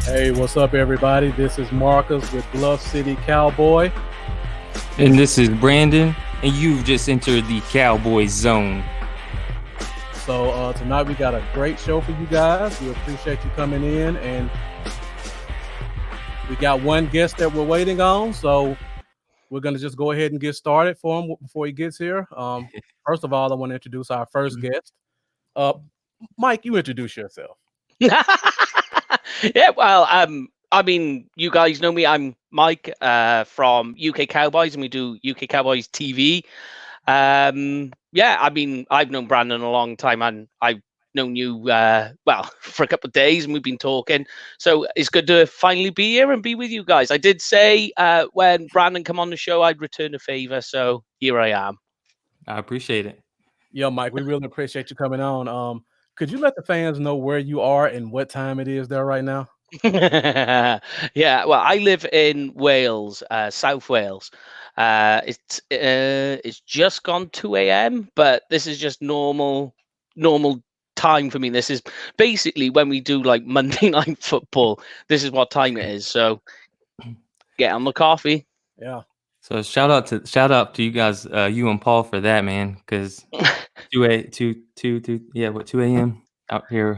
Hey, what's up, everybody? This is Marcus with Bluff City Cowboy. And this is Brandon, and you've just entered the Cowboys Zone. So tonight we got a great show for you guys. We appreciate you coming in, and we got one guest that we're waiting on. So we're going to just go ahead and get started for him before he gets here. First of all, I want to introduce our first guest. Mike, you introduce yourself. Yeah, well, I mean, you guys know me. I'm Mike from UK Cowboys, and we do UK Cowboys TV. Yeah, I mean, I've known Brandon a long time, and I've known you, well, for a couple of days, and we've been talking. So it's good to finally be here and be with you guys. I did say when Brandon come on the show, I'd return a favor, so here I am. I appreciate it. Yeah, Mike, we really appreciate you coming on. Could you let the fans know where you are and what time it is there right now? Yeah, well, I live in Wales, South Wales. It's just gone 2 a.m., but this is just normal time for me. This is basically when we do like Monday Night Football. This is what time it is. So get on the coffee. Yeah. So shout out to you guys, you and Paul for that, man. Because 2 a.m. out here,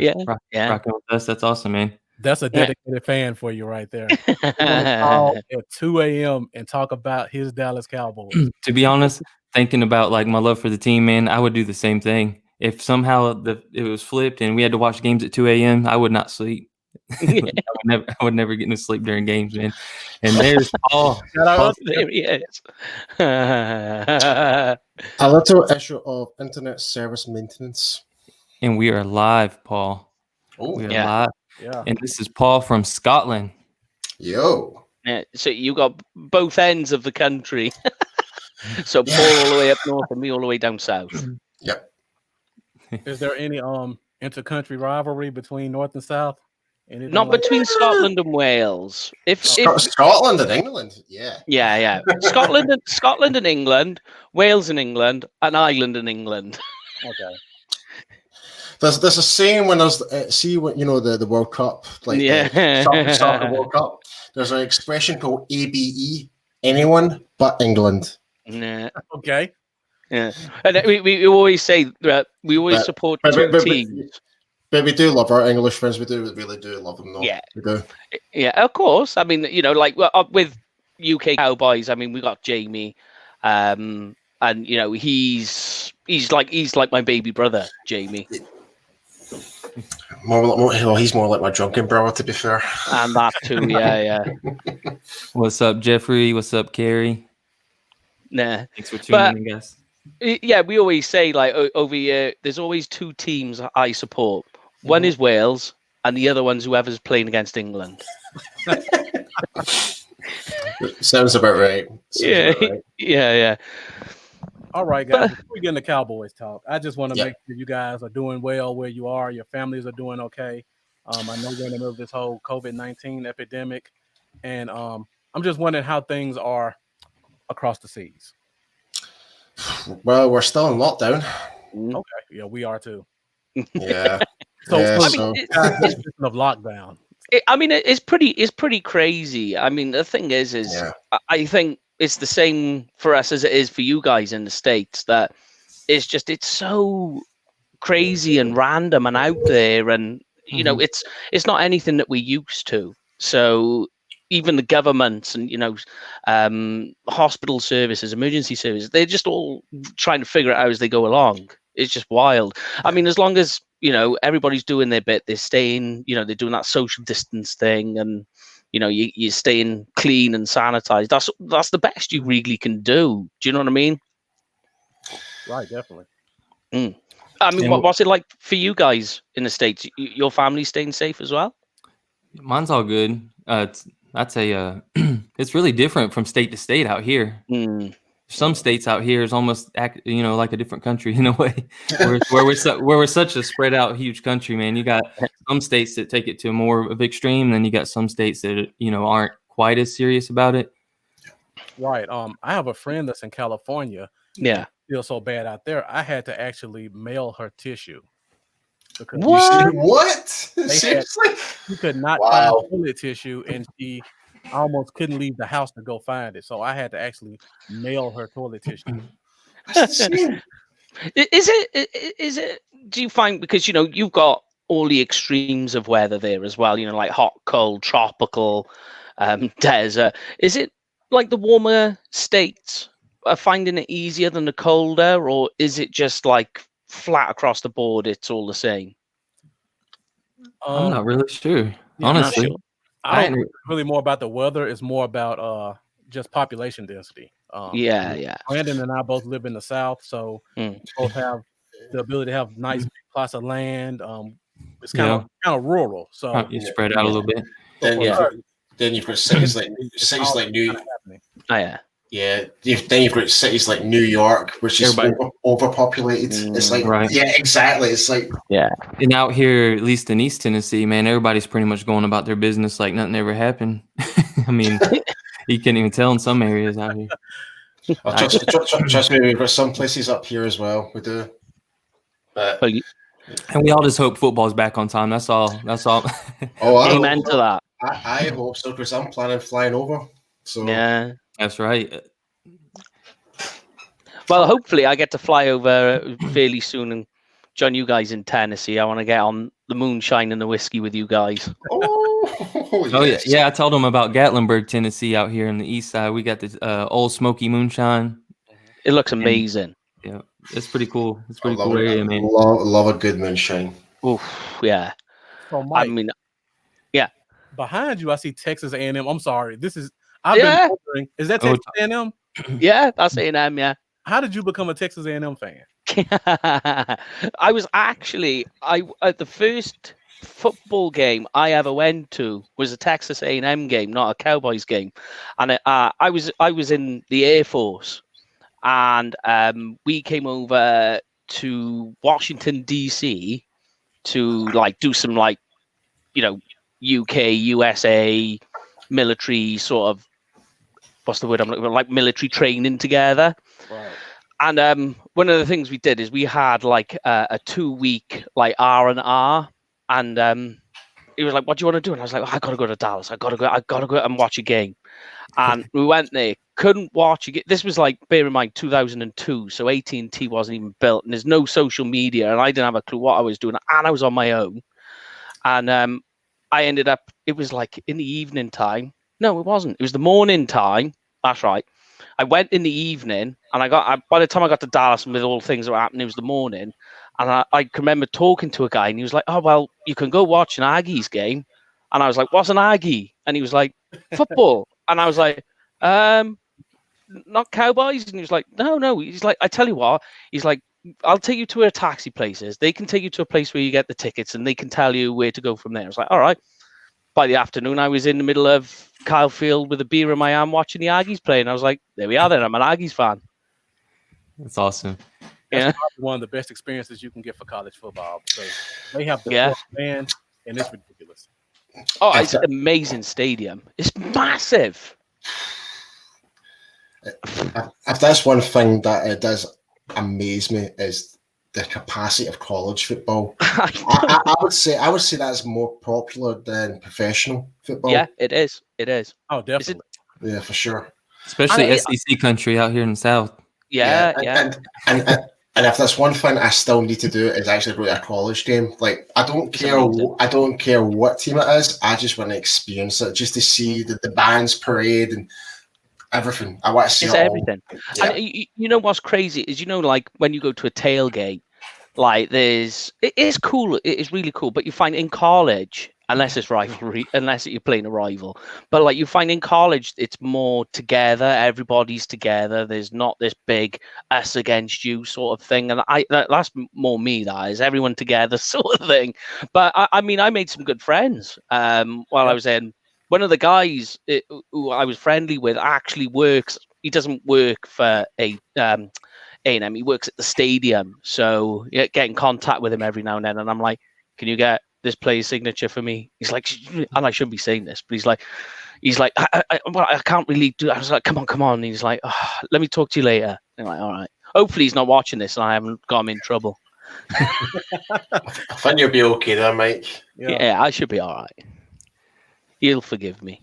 rocking with us. That's awesome, man. That's a dedicated fan for you right there. Call at 2 a.m. and talk about his Dallas Cowboys. To be honest, thinking about like my love for the team, man, I would do the same thing. If somehow it was flipped and we had to watch games at 2 a.m., I would not sleep. I would never get no sleep during games, man. And there's Paul. There he is. A little issue of internet service maintenance. And we are live, Paul. We are live. Yeah. And this is Paul from Scotland. Yo. Yeah, so you got both ends of the country. So Paul all the way up north and me all the way down south. Yep. Is there any inter-country rivalry between North and South? Anything Not like between Scotland and Wales. If Scotland and England, yeah. Scotland and England, Wales and England, and Ireland and England. Okay. There's a saying when there's when the World Cup, like the soccer World Cup. There's an expression called ABE: anyone but England. Nah. Okay. Yeah, and we always say that we always support two teams. But we do love our English friends. We really do love them, though. Yeah, we do. Yeah, of course. I mean, like with UK Cowboys, I mean, we got Jamie, and he's like my baby brother, Jamie. He's more like my drunken brother, to be fair. And that too, yeah. What's up, Jeffrey? What's up, Carrie? Nah. Thanks for tuning in, guys. Yeah, we always say like over here, there's always two teams I support. One is Wales, and the other one's whoever's playing against England. Sounds about right. Yeah. All right, guys. Before we get into Cowboys talk, I just want to make sure you guys are doing well where you are. Your families are doing okay. I know we're in the middle of this whole COVID-19 epidemic, and I'm just wondering how things are across the seas. Well, we're still in lockdown. Okay. Yeah, we are too. Yeah. It's of lockdown. It's pretty crazy. I mean, the thing is I think it's the same for us as it is for you guys in the States. That it's so crazy and random and out there, and it's not anything that we're used to. So even the governments and hospital services, emergency services, they're just all trying to figure it out as they go along. It's just wild. I mean, as long as everybody's doing their bit, they're staying, they're doing that social distance thing, and you're staying clean and sanitized. That's the best you really can do. Do you know what I mean? Right, definitely. I mean, what's it like for you guys in the States? Your family staying safe as well? Mine's all good. I'd say it's really different from state to state out here. Some states out here is almost like a different country in a way. where we're such a spread out huge country, man. You got some states that take it to more of extreme, then you got some states that aren't quite as serious about it. Right. I have a friend that's in California. Yeah. Feels so bad out there. I had to actually mail her tissue. What? Seriously? You could not Wow. find toilet tissue, and she almost couldn't leave the house to go find it. So I had to actually mail her toilet tissue. That's insane. Is it? Do you find, because you've got all the extremes of weather there as well? Like hot, cold, tropical, desert. Is it like the warmer states are finding it easier than the colder, or is it just like flat across the board? It's all the same. I'm not really sure, honestly. Sure. I don't think it's really more about the weather. It's more about just population density. Yeah. Brandon and I both live in the South, so we both have the ability to have nice plots of land. It's kind of rural, so you spread out a little bit. Then you've got cities like New. Oh yeah. Yeah, then you've got cities like New York, which is overpopulated. It's like, yeah, exactly. It's like, And out here, at least in East Tennessee, man, everybody's pretty much going about their business like nothing ever happened. I mean, you can't even tell in some areas out here. Trust me, we've got some places up here as well. We do. But, and we all just hope football's back on time. That's all. Amen to that. I hope so, because I'm planning flying over. So yeah. That's right. Well, hopefully I get to fly over fairly soon and join you guys in Tennessee. I want to get on the moonshine and the whiskey with you guys. Yes. Yeah. I told them about Gatlinburg, Tennessee, out here on the east side. We got this Old Smoky moonshine. It looks amazing. Yeah, it's pretty cool. It's pretty cool area, man. Love a good moonshine. Oof, yeah. So Mike, I mean, behind you, I see Texas A&M. I'm sorry. I've been wondering, is that Texas A&M? Yeah, that's A&M, yeah. How did you become a Texas A&M fan? I was actually, at the first football game I ever went to was a Texas A&M game, not a Cowboys game. And I was in the Air Force, and we came over to Washington, D.C. to do some UK, USA military sort of, what's the word I'm looking for, military training together. Right. And one of the things we did is we had a 2-week R&R, and he was like, "What do you want to do?" And I was like, "I gotta go to Dallas. I gotta go and watch a game." And we went there, couldn't watch a game. This was bear in mind, 2002, so AT&T wasn't even built, and there's no social media, and I didn't have a clue what I was doing, and I was on my own. And I ended up, it was in the evening time. No, it wasn't. It was the morning time. That's right. I went in the evening, and by the time I got to Dallas and with all the things that were happening, it was the morning. And I can remember talking to a guy, and he was like, "Oh, well, you can go watch an Aggies game." And I was like, "What's an Aggie?" And he was like, "Football." And I was like, "Not Cowboys?" And he was like, No. He's like, "I tell you what," he's like, "I'll take you to where a taxi place is. They can take you to a place where you get the tickets, and they can tell you where to go from there." I was like, "All right." By the afternoon, I was in the middle of Kyle Field with a beer in my hand watching the Aggies play, and I was like, "There we are then. I'm an Aggies fan." That's awesome. That's probably one of the best experiences you can get for college football, because they have the band, and it's ridiculous. Oh, it's an amazing stadium. It's massive. If that's one thing that it does amaze me, is the capacity of college football. I would say that's more popular than professional football. Yeah, it is. Oh, definitely. Yeah, for sure. Especially SEC country out here in the South. Yeah. And if that's one thing I still need to do, is actually go to a college game. I don't care what team it is. I just want to experience it, just to see the band's parade and everything. I want to see everything. Yeah. And you know what's crazy is, when you go to a tailgate, it is cool. It is really cool. But you find in college, unless it's rivalry, unless you're playing a rival, but you find in college, it's more together. Everybody's together. There's not this big us against you sort of thing. And that's more me. That is everyone together sort of thing. But I made some good friends while I was in. One of the guys who I was friendly with actually works. He doesn't work for A&M. He works at the stadium, so get in contact with him every now and then. And I'm like, "Can you get this player's signature for me?" He's like, and I shouldn't be saying this, but he's like, I can't really do. I was like, come on. And he's like, "Let me talk to you later." And I'm like, all right. Hopefully he's not watching this, and I haven't got him in trouble. I think you'll be okay there, Mike. Yeah, I should be all right. He'll forgive me.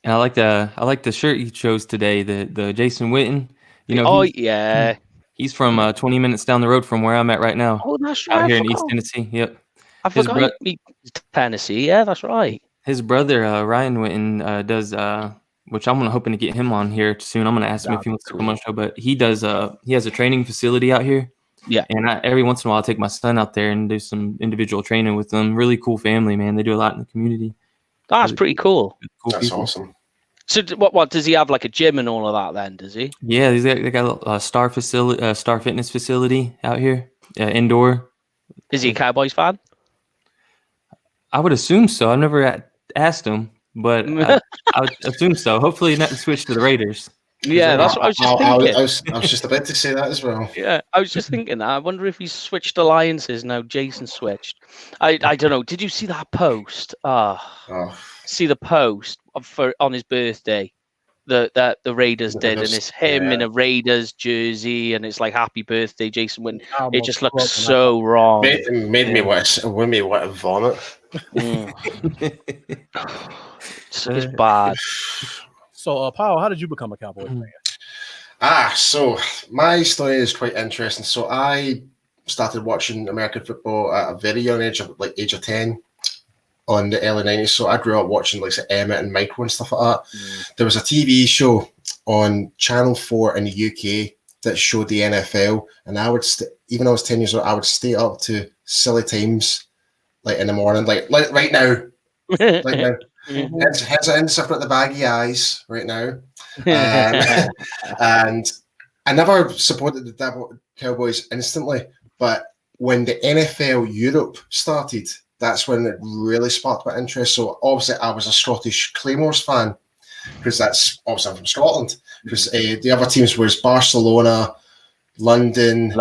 And I like the shirt you chose today, the Jason Witten. You know, yeah. He's from 20 minutes down the road from where I'm at right now. Oh, that's right. Out here in East Tennessee. Yep. I forgot Tennessee. Yeah, that's right. His brother Ryan Witten does, which I'm hoping to get him on here soon. I'm gonna ask him if he wants to come on the show. But he does. He has a training facility out here. Yeah. And every once in a while, I take my son out there and do some individual training with them. Really cool family, man. They do a lot in the community. That's really pretty cool. That's people. awesome. So what does he have, like a gym and all of that then, does he? Yeah, they got a Star Fitness facility out here, indoor. Is he a Cowboys fan? I would assume so. I've never asked him, but I would assume so. Hopefully not to switch to the Raiders. Yeah, that's what I was just thinking. I was just about to say that as well. Yeah, I was just thinking that. I wonder if he's switched alliances now. Jason switched. I don't know. Did you see that post? See the post on his birthday that the Raiders did, and it's him in a Raiders jersey, and it's like "Happy Birthday, Jason Witten." It just looks so wrong. Made me want to vomit. It's bad. So, Paul, how did you become a Cowboys fan? So my story is quite interesting. So I started watching American football at a very young age, age of 10, on the early 90s. So I grew up watching like Emmett and Michael and stuff like that. There was a TV show on Channel 4 in the UK that showed the NFL, and I would even though I was 10 years old, I would stay up to silly times, like in the morning, like right now. Like now. Hence I've got the baggy eyes right now. And I never supported the Cowboys instantly, but when the NFL Europe started, that's when it really sparked my interest. So obviously I was a Scottish Claymores fan, because that's obviously I'm from Scotland, because the other teams was Barcelona, London,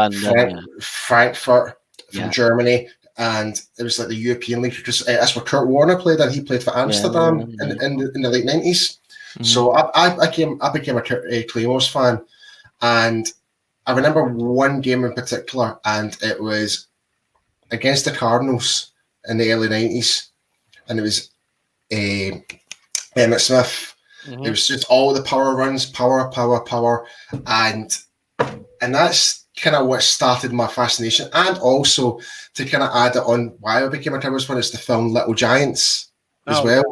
Frankfurt from Germany. And it was like the European League, because that's where Kurt Warner played, and he played for Amsterdam in the late 90s. So I became a Claymores fan, and I remember one game in particular, and it was against the Cardinals in the early 90s, and it was Emmitt Smith. It was just all the power runs, power, and that's kind of what started my fascination. And also, to kind of add it on why I became a Cowboys fan, is the film Little Giants as well.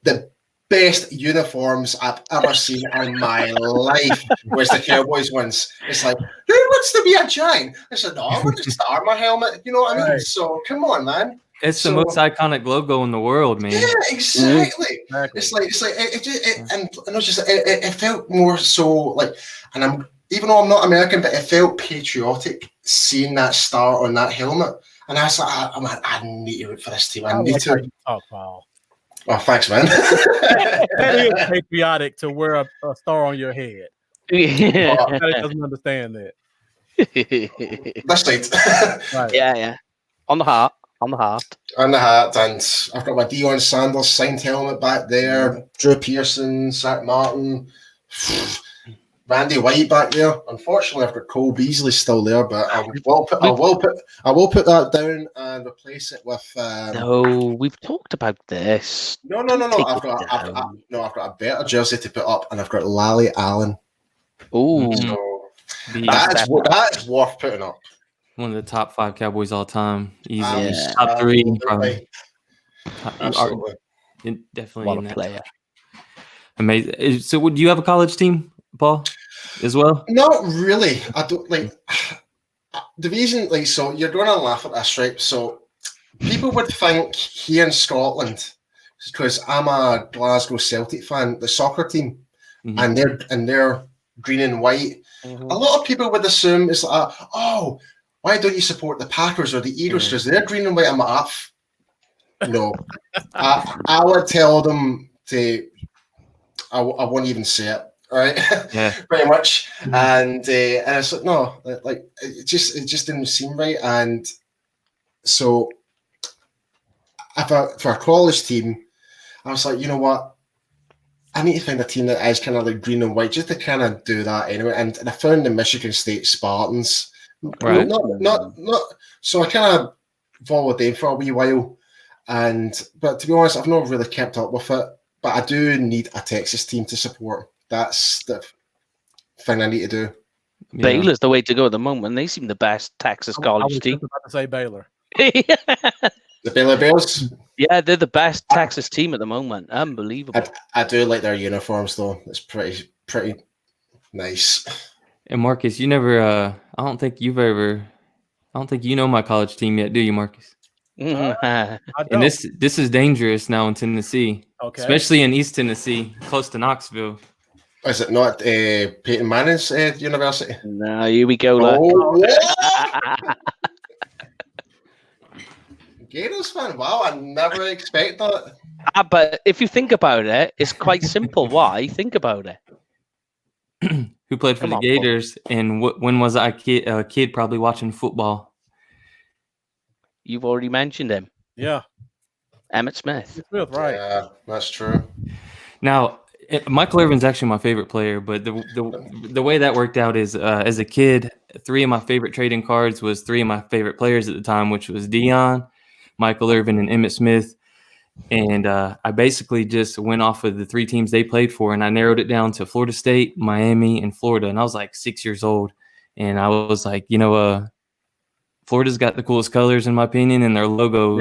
The best uniforms I've ever seen in my life was the Cowboys ones. It's like, who wants to be a giant? I said, no, I want to start my helmet. You know what I mean? So come on, man. It's the most iconic logo in the world, man. Yeah, exactly. It's like it felt more so like, and even though I'm not American, but it felt patriotic seeing that star on that helmet. And I was like, I need to root for this team. I need to. Oh, wow. Oh, thanks, man. That is patriotic to wear a star on your head. Yeah. That doesn't understand that. That's right. Right. Yeah. On the heart. On the hat, and I've got my Deion Sanders signed helmet back there. Drew Pearson, Zach Martin, Randy White back there. Unfortunately, I've got Cole Beasley still there, but I will put that down and replace it with. No, we've talked about this. No. I've got a better jersey to put up, and I've got Lally Allen. Oh, so that's worth putting up. One of the top 5 Cowboys all time. Easily. Yeah. Top 3. Probably. Absolutely. Definitely what in a that. player. Amazing. So do you have a college team, Paul, as well? Not really. I don't like the reason, so you're going to laugh at this, right? So people would think here in Scotland, because I'm a Glasgow Celtic fan, the soccer team, and they're green and white. A lot of people would assume it's like, why don't you support the Packers or the Eagles? Because they're green and white. I'm like, no. I would tell them to. I won't even say it. Right? Yeah. Pretty much. And I was like, no, like it just didn't seem right. And so, for a college team, I was like, you know what? I need to find a team that is kind of like green and white, just to kind of do that anyway. And I found the Michigan State Spartans. Right. Not. So I kind of followed them for a wee while, but to be honest, I've not really kept up with it. But I do need a Texas team to support. That's the thing I need to do. Yeah. Baylor's the way to go at the moment. They seem the best Texas I college was team. just about to say Baylor. The Baylor Bears. Yeah, they're the best Texas team at the moment. Unbelievable. I do like their uniforms though. It's pretty nice. And Marcus, you never. I don't think you know my college team yet, do you, Marcus? I And don't. this is dangerous now in Tennessee, Okay. especially in East Tennessee, close to Knoxville. Is it not Peyton Manning's university? No, here we go. Look. Gators fan? Wow, I never expect that. But if you think about it, it's quite simple. Why? Think about it. Who played for Come the on, Gators, and when was I a kid probably watching football? You've already mentioned him, Yeah. Emmitt Smith. Smith, right. Yeah, that's true. Now, Michael Irvin's actually my favorite player, but the way that worked out is as a kid, 3 of my favorite trading cards was 3 of my favorite players at the time, which was Deion, Michael Irvin, and Emmitt Smith. And I basically just went off of the 3 teams they played for, and I narrowed it down to Florida State, Miami, and Florida. And I was like 6 years old, and I was like, Florida's got the coolest colors in my opinion, and their logo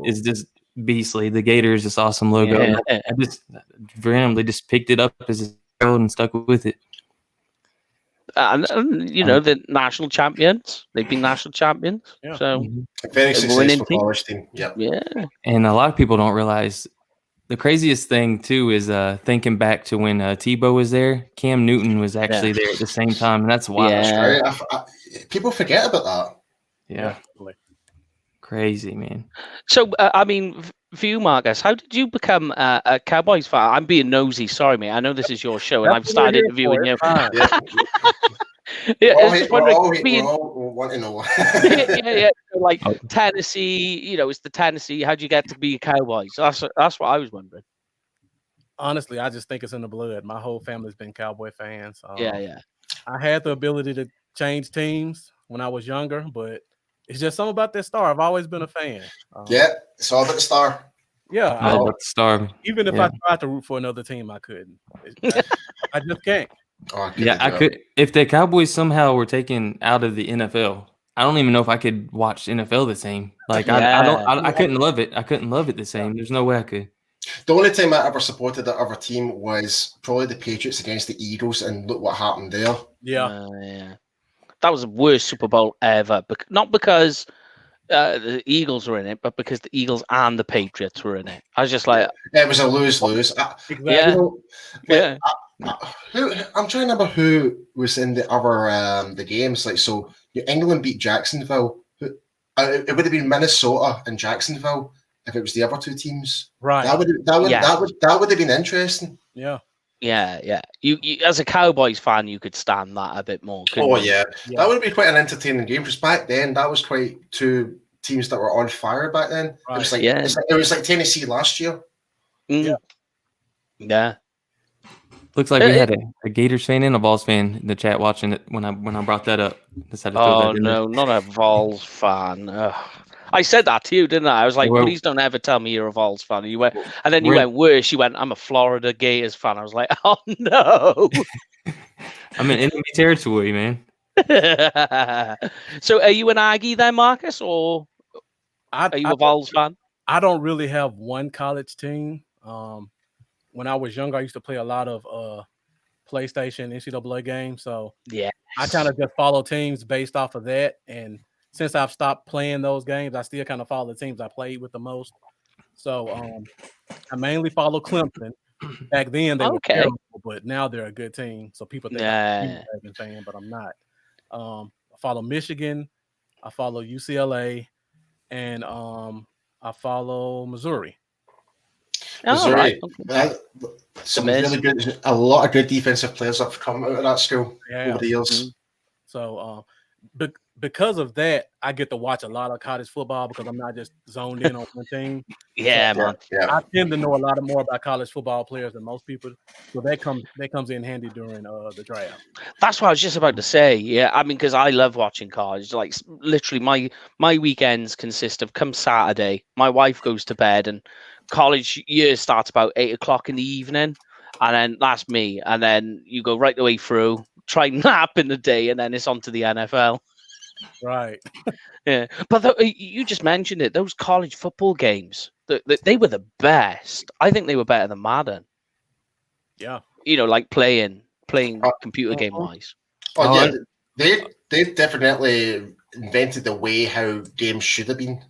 is just beastly. The Gators, this awesome logo. Yeah. I just randomly just picked it up as a child and stuck with it. And the national champions. They've been national champions. Yeah. So Very A successful winning team. college team. Yep. yeah. And a lot of people don't realize the craziest thing too is thinking back to when Tebow was there. Cam Newton was actually there at the same time, and that's wild. Yeah. Right? People forget about that. Yeah. Definitely. Crazy, man. So for you, Marcus, how did you become a Cowboys fan? I'm being nosy. Sorry, mate. I know this is your show, and I've started interviewing you. Yeah. I was just wondering, we all want to know. yeah. Like Tennessee, it's the Tennessee. How'd you get to be a Cowboys? That's what I was wondering. Honestly, I just think it's in the blood. My whole family's been Cowboy fans. Yeah. I had the ability to change teams when I was younger, but it's just something about that star. I've always been a fan. Yeah, it's all about the star. Yeah. All about the star. Even if I tried to root for another team, I couldn't. I just can't. Oh, I could. If the Cowboys somehow were taken out of the NFL, I don't even know if I could watch NFL the same. Like I couldn't love it. I couldn't love it the same. There's no way I could. The only time I ever supported that other team was probably the Patriots against the Eagles, and look what happened there. Yeah. That was the worst Super Bowl ever. Not because the Eagles were in it, but because the Eagles and the Patriots were in it. I was just like, it was a lose-lose. Yeah. I'm trying to remember who was in the other the games. Like, so England beat Jacksonville. It would have been Minnesota and Jacksonville if it was the other 2 teams. Right. That would have been interesting. Yeah. Yeah. You as a Cowboys fan, you could stand that a bit more. Oh yeah, that would be quite an entertaining game because back then that was quite 2 teams that were on fire back then. Right. It was like it was like Tennessee last year. Yeah. Looks like we had a Gators fan and a Vols fan in the chat watching it when I brought that up. Oh no, not a Vols fan. Ugh. I said that to you, didn't I? I was like, please don't ever tell me you're a Vols fan. And you went, and then you went worse. You went, I'm a Florida Gators fan. I was like, oh no. I'm in enemy territory, man. So, are you an Aggie then, Marcus, or are you a Vols fan? I don't really have one college team. When I was younger, I used to play a lot of PlayStation NCAA games. So yeah, I kind of just follow teams based off of that. And since I've stopped playing those games, I still kind of follow the teams I played with the most. So I mainly follow Clemson. Back then they were terrible, but now they're a good team. So people think I'm a Ravens fan, but I'm not. I follow Michigan, I follow UCLA, and I follow Missouri. Missouri, some really good, a lot of good defensive players have come out of that school over the years. So, but because of that, I get to watch a lot of college football because I'm not just zoned in on one team. Yeah, so, man. Yeah. I tend to know a lot more about college football players than most people. So that comes in handy during the draft. That's what I was just about to say. Yeah, I mean, because I love watching college. Like, literally, my weekends consist of come Saturday, my wife goes to bed, and college year starts about 8 o'clock in the evening, and then that's me. And then you go right the way through, try nap in the day, and then it's on to the NFL. Right. Yeah, but you just mentioned it. Those college football games, they were the best. I think they were better than Madden. Yeah. You know, like playing computer game wise. Oh, yeah, they definitely invented the way how games should have been.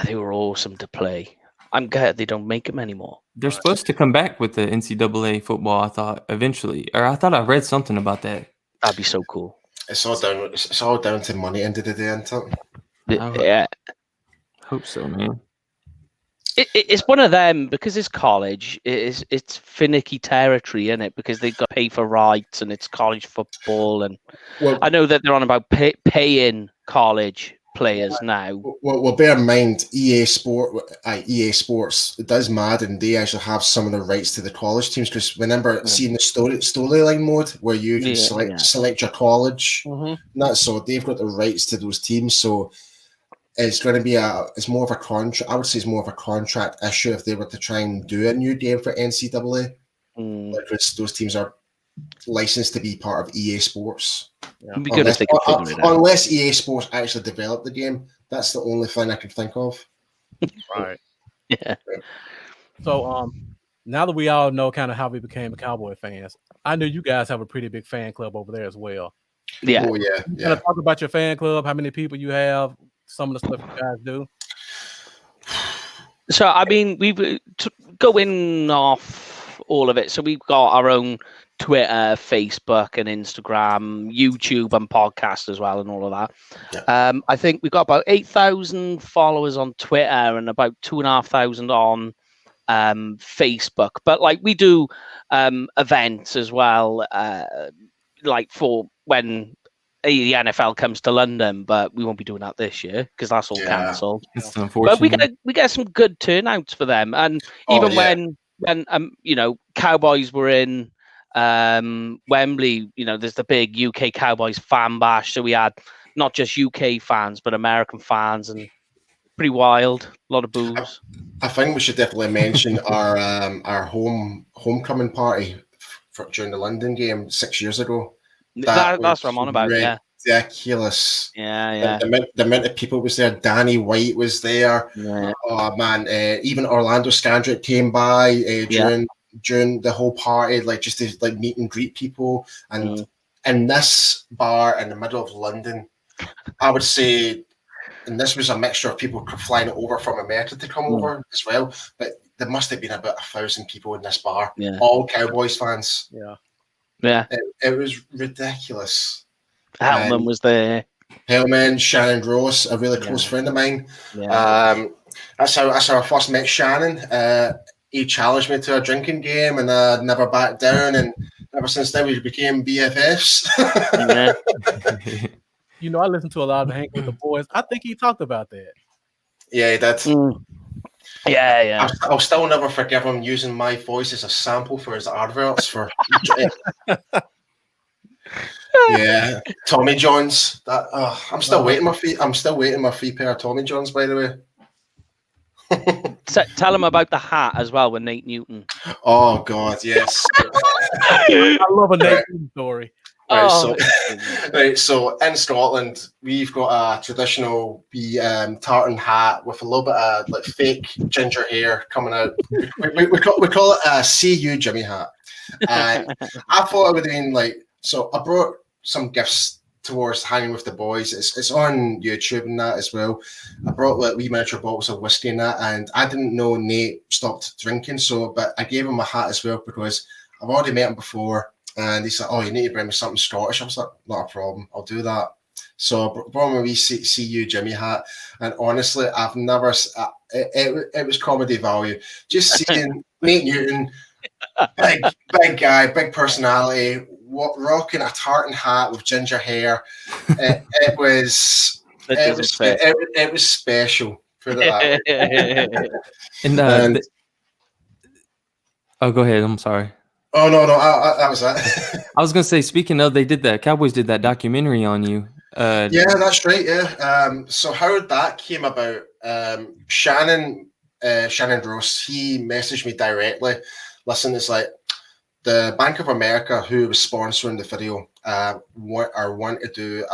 They were awesome to play. I'm glad they don't make them anymore. They're supposed to come back with the NCAA football, I thought, eventually. Or I thought I read something about that. That'd be so cool. It's all down to money end of the day, isn't it? Yeah. Hope so, man. It's one of them because it's college. It's finicky territory, isn't it? Because they've got to pay for rights, and it's college football. And I know that they're on about paying college players now. Well, bear in mind, EA Sports, it does Madden. They actually have some of the rights to the college teams because remember seeing the storyline mode where you can select your college. So they've got the rights to those teams. So it's going to be it's more of a contract. I would say it's more of a contract issue if they were to try and do a new game for NCAA, because those teams are licensed to be part of EA Sports. It'd be good if they could figure it out. Unless EA Sports actually developed the game, that's the only thing I can think of. Right. Yeah. So now that we all know kind of how we became Cowboy fans, I know you guys have a pretty big fan club over there as well. Yeah. Oh yeah. You kind of talk about your fan club, how many people you have, some of the stuff you guys do. So I mean, we've going off all of it. So we've got our own Twitter, Facebook, and Instagram, YouTube, and podcast as well, and all of that. Yeah. I think we've got about 8,000 followers on Twitter and about 2,500 on Facebook. But like we do events as well, like for when the NFL comes to London, but we won't be doing that this year because that's all cancelled. It's unfortunate. But we get some good turnouts for them, and even when Cowboys were in Wembley, there's the big UK Cowboys fan bash. So we had not just UK fans, but American fans, and pretty wild. A lot of booze. I think we should definitely mention our homecoming party during the London game 6 years ago. That's what I'm on about. Ridiculous. Yeah. The amount of people was there. Danny White was there. Yeah. Oh man, even Orlando Scandrick came by during the whole party, like just to like meet and greet people. And in this bar in the middle of London, I would say, and this was a mixture of people flying over from America to come over as well. But there must have been about 1,000 people in this bar, all Cowboys fans. Yeah. It was ridiculous. Hellman was there. Hellman, Shannon Gross, a really close friend of mine. Yeah. That's how I first met Shannon. He challenged me to a drinking game, and I never backed down. And ever since then, we became BFFs. I listened to a lot of Hank with the Boys. I think he talked about that. Yeah, he did. Yeah. I'll still never forgive him using my voice as a sample for his adverts for. Yeah, Tommy Johns. I'm still waiting my free. I'm still waiting my free pair of Tommy Johns. By the way. Tell him about the hat as well with Nate Newton. Oh God, yes. I love a Nate Newton story. Right, so in Scotland, we've got a traditional tartan hat with a little bit of like fake ginger hair coming out. We call it a CU Jimmy hat. And I thought it would have been like, so I brought some gifts towards hanging with the boys. It's on YouTube and that as well. I brought like wee miniature bottles of whiskey and that, and I didn't know Nate stopped drinking, but I gave him a hat as well because I've already met him before. And he said, "Oh, you need to bring me something Scottish." I was like, "Not a problem, I'll do that." So I brought him a wee CU Jimmy hat, and honestly, I've never. It was comedy value. Just seeing Nate Newton, big guy, big personality, rocking a tartan hat with ginger hair. It was it was special. Put it that way. And oh, go ahead. I'm sorry. Oh no, that was that. I was gonna say, speaking of, Cowboys did that documentary on you. Yeah, that's right. Yeah. So how that came about? Shannon Gross, he messaged me directly. Listen, it's like the Bank of America, who was sponsoring the video, want to do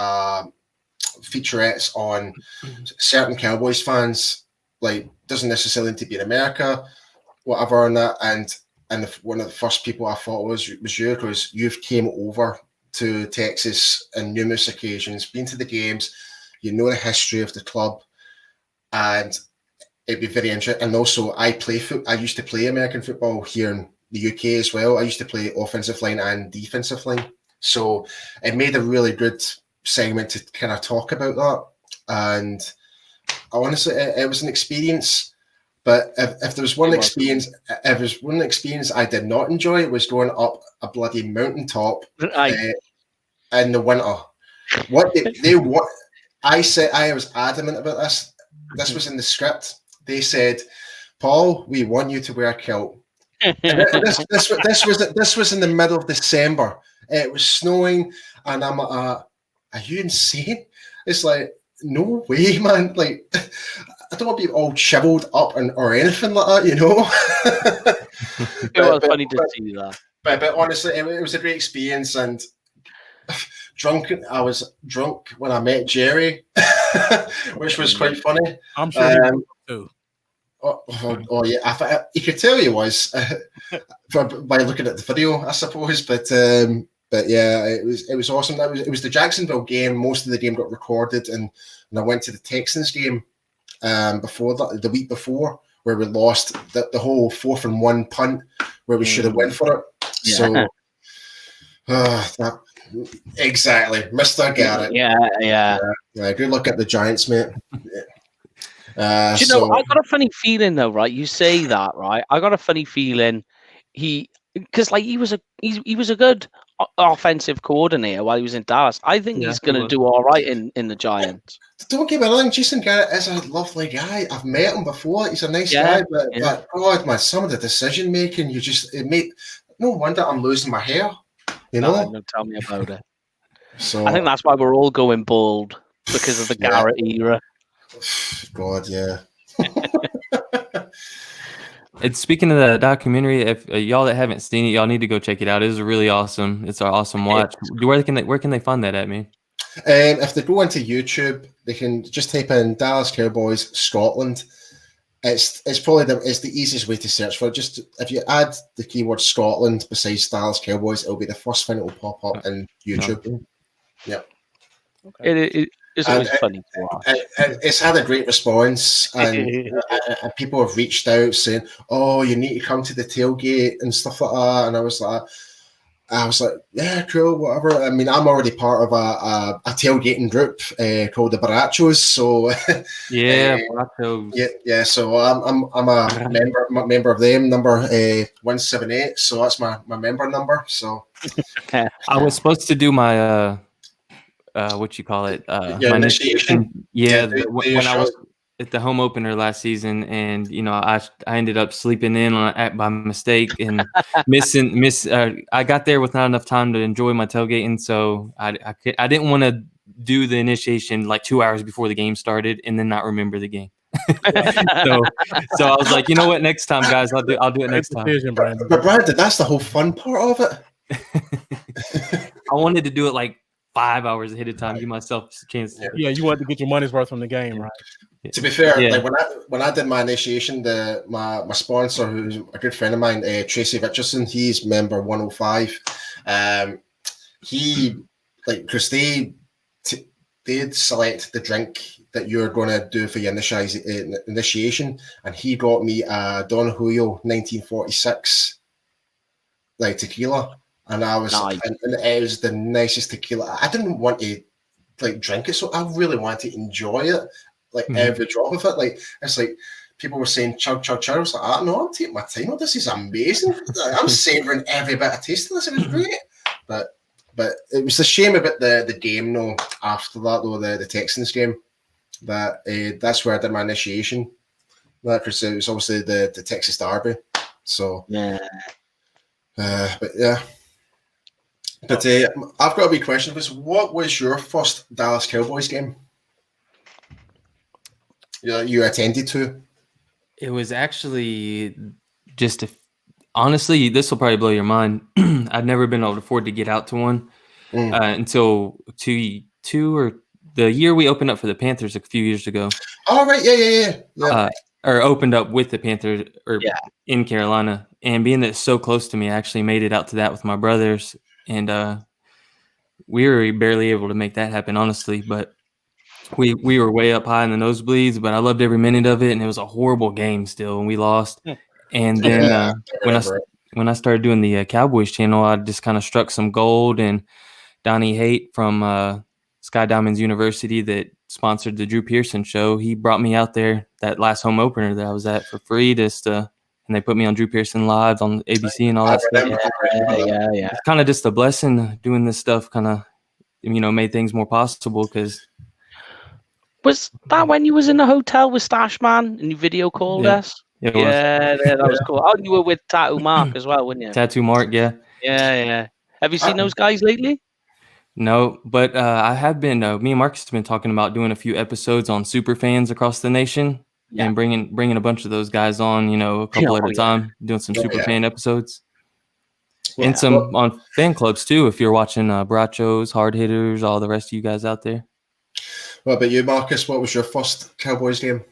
featurettes on certain Cowboys fans. Like, doesn't necessarily need to be in America, whatever, on that. And one of the first people I thought was you, because you've came over to Texas on numerous occasions, been to the games, you know the history of the club, and it'd be very interesting. And also, I used to play American football here in the UK as well. I used to play offensive line and defensive line, so it made a really good segment to kind of talk about that. And honestly, it was an experience. But if there was one experience, I did not enjoy, it was going up a bloody mountaintop in the winter. What I said, I was adamant about this. This was in the script. They said, "Paul, we want you to wear a kilt." This was in the middle of December. It was snowing, and I'm are you insane? It's like, no way, man. Like, I don't want to be all shriveled up or anything like that, you know. It was funny to see that. But honestly, it was a great experience. And I was drunk when I met Jerry, which was quite funny. I'm sure he was too. Oh yeah, you could tell he was by looking at the video, I suppose. But yeah, it was awesome. It was the Jacksonville game. Most of the game got recorded, and I went to the Texans game before the week before, where we lost the whole 4th-and-1 punt where we should have went for it. Yeah. So exactly, Mr. Garrett. Yeah. Good luck at the Giants, mate. Do you know, I got a funny feeling though, right? You say that, right? I got a funny feeling because like he was a good offensive coordinator while he was in Dallas. I think he's going to do all right in the Giants. Don't get me wrong, Jason Garrett is a lovely guy. I've met him before. He's a nice guy, but God, man, some of the decision making, no wonder I'm losing my hair. You know, don't tell me about it. So I think that's why we're all going bald, because of the Garrett era. God, yeah. And speaking of the documentary, if y'all that haven't seen it, y'all need to go check it out. It is really awesome. It's an awesome watch. Where can they find that at, man? If they go into YouTube, they can just type in Dallas Cowboys Scotland. It's probably the easiest way to search for it. Just if you add the keyword Scotland beside Dallas Cowboys, it'll be the first thing that will pop up in YouTube. Okay. Yeah. Okay. It's always funny to watch. It's had a great response, and people have reached out saying, "Oh, you need to come to the tailgate and stuff like that." And I was like, "Yeah, cool, whatever." I mean, I'm already part of a tailgating group called the Barachos, so Barachos. Yeah. So I'm a member of them, number 178. So that's my member number. So I was supposed to do my what you call it? My initiation. Yeah, when I was at the home opener last season, and I ended up sleeping in by mistake and I got there with not enough time to enjoy my tailgating, so I didn't want to do the initiation like 2 hours before the game started and then not remember the game. so I was like, you know what? Next time, guys, I'll do it next time. But Brandon, that's the whole fun part of it. I wanted to do it like 5 hours ahead of time, give myself a chance. Yeah, you want to get your money's worth from the game, right? To be fair, like when I did my initiation, my sponsor, who's a good friend of mine, Tracy Richardson, he's member 105. Because they'd select the drink that you're going to do for your initiation, and he got me a Don Julio 1946 like tequila. And I was, and it was the nicest tequila. I didn't want to like drink it, so I really wanted to enjoy it, like every drop of it. Like it's like people were saying chug chug chug. I was like, no, I'm taking my time. This is amazing. I'm savoring every bit of taste of this. It was great. But But it was a shame about the game, though, after that, though, the Texans game. That's where I did my initiation. Because it was obviously the Texas Derby. So, yeah. But yeah. But I've got a wee question. What was your first Dallas Cowboys game you attended to? It was actually just honestly, this will probably blow your mind. I'd never been able to afford to get out to one until two or the year we opened up for the Panthers a few years ago. Oh, right. Yeah. Or opened up with the Panthers in Carolina. And being that it's so close to me, I actually made it out to that with my brothers. And we were barely able to make that happen, honestly. But we were way up high in the nosebleeds, but I loved every minute of it. And it was a horrible game still, and we lost. And then when I started doing the Cowboys channel, I just kind of struck some gold. And Donnie Haight from Sky Diamonds University that sponsored the Drew Pearson show, he brought me out there that last home opener that I was at for free, and they put me on Drew Pearson Live on ABC and all that stuff. Yeah. It's kind of just a blessing doing this stuff. Kind of, made things more possible. Because was that when you was in the hotel with Stash Man and you video called us? It was. That was cool. Oh, you were with Tattoo Mark as well, weren't you? Tattoo Mark, yeah. Yeah. Have you seen those guys lately? No, but I have been. Me and Marcus have been talking about doing a few episodes on super fans across the nation, and bringing a bunch of those guys on. A couple at a time, doing some super fan episodes, and some on fan clubs too. If you're watching Brachos, Hard Hitters, all the rest of you guys out there. What about you, Marcus? What was your first Cowboys game?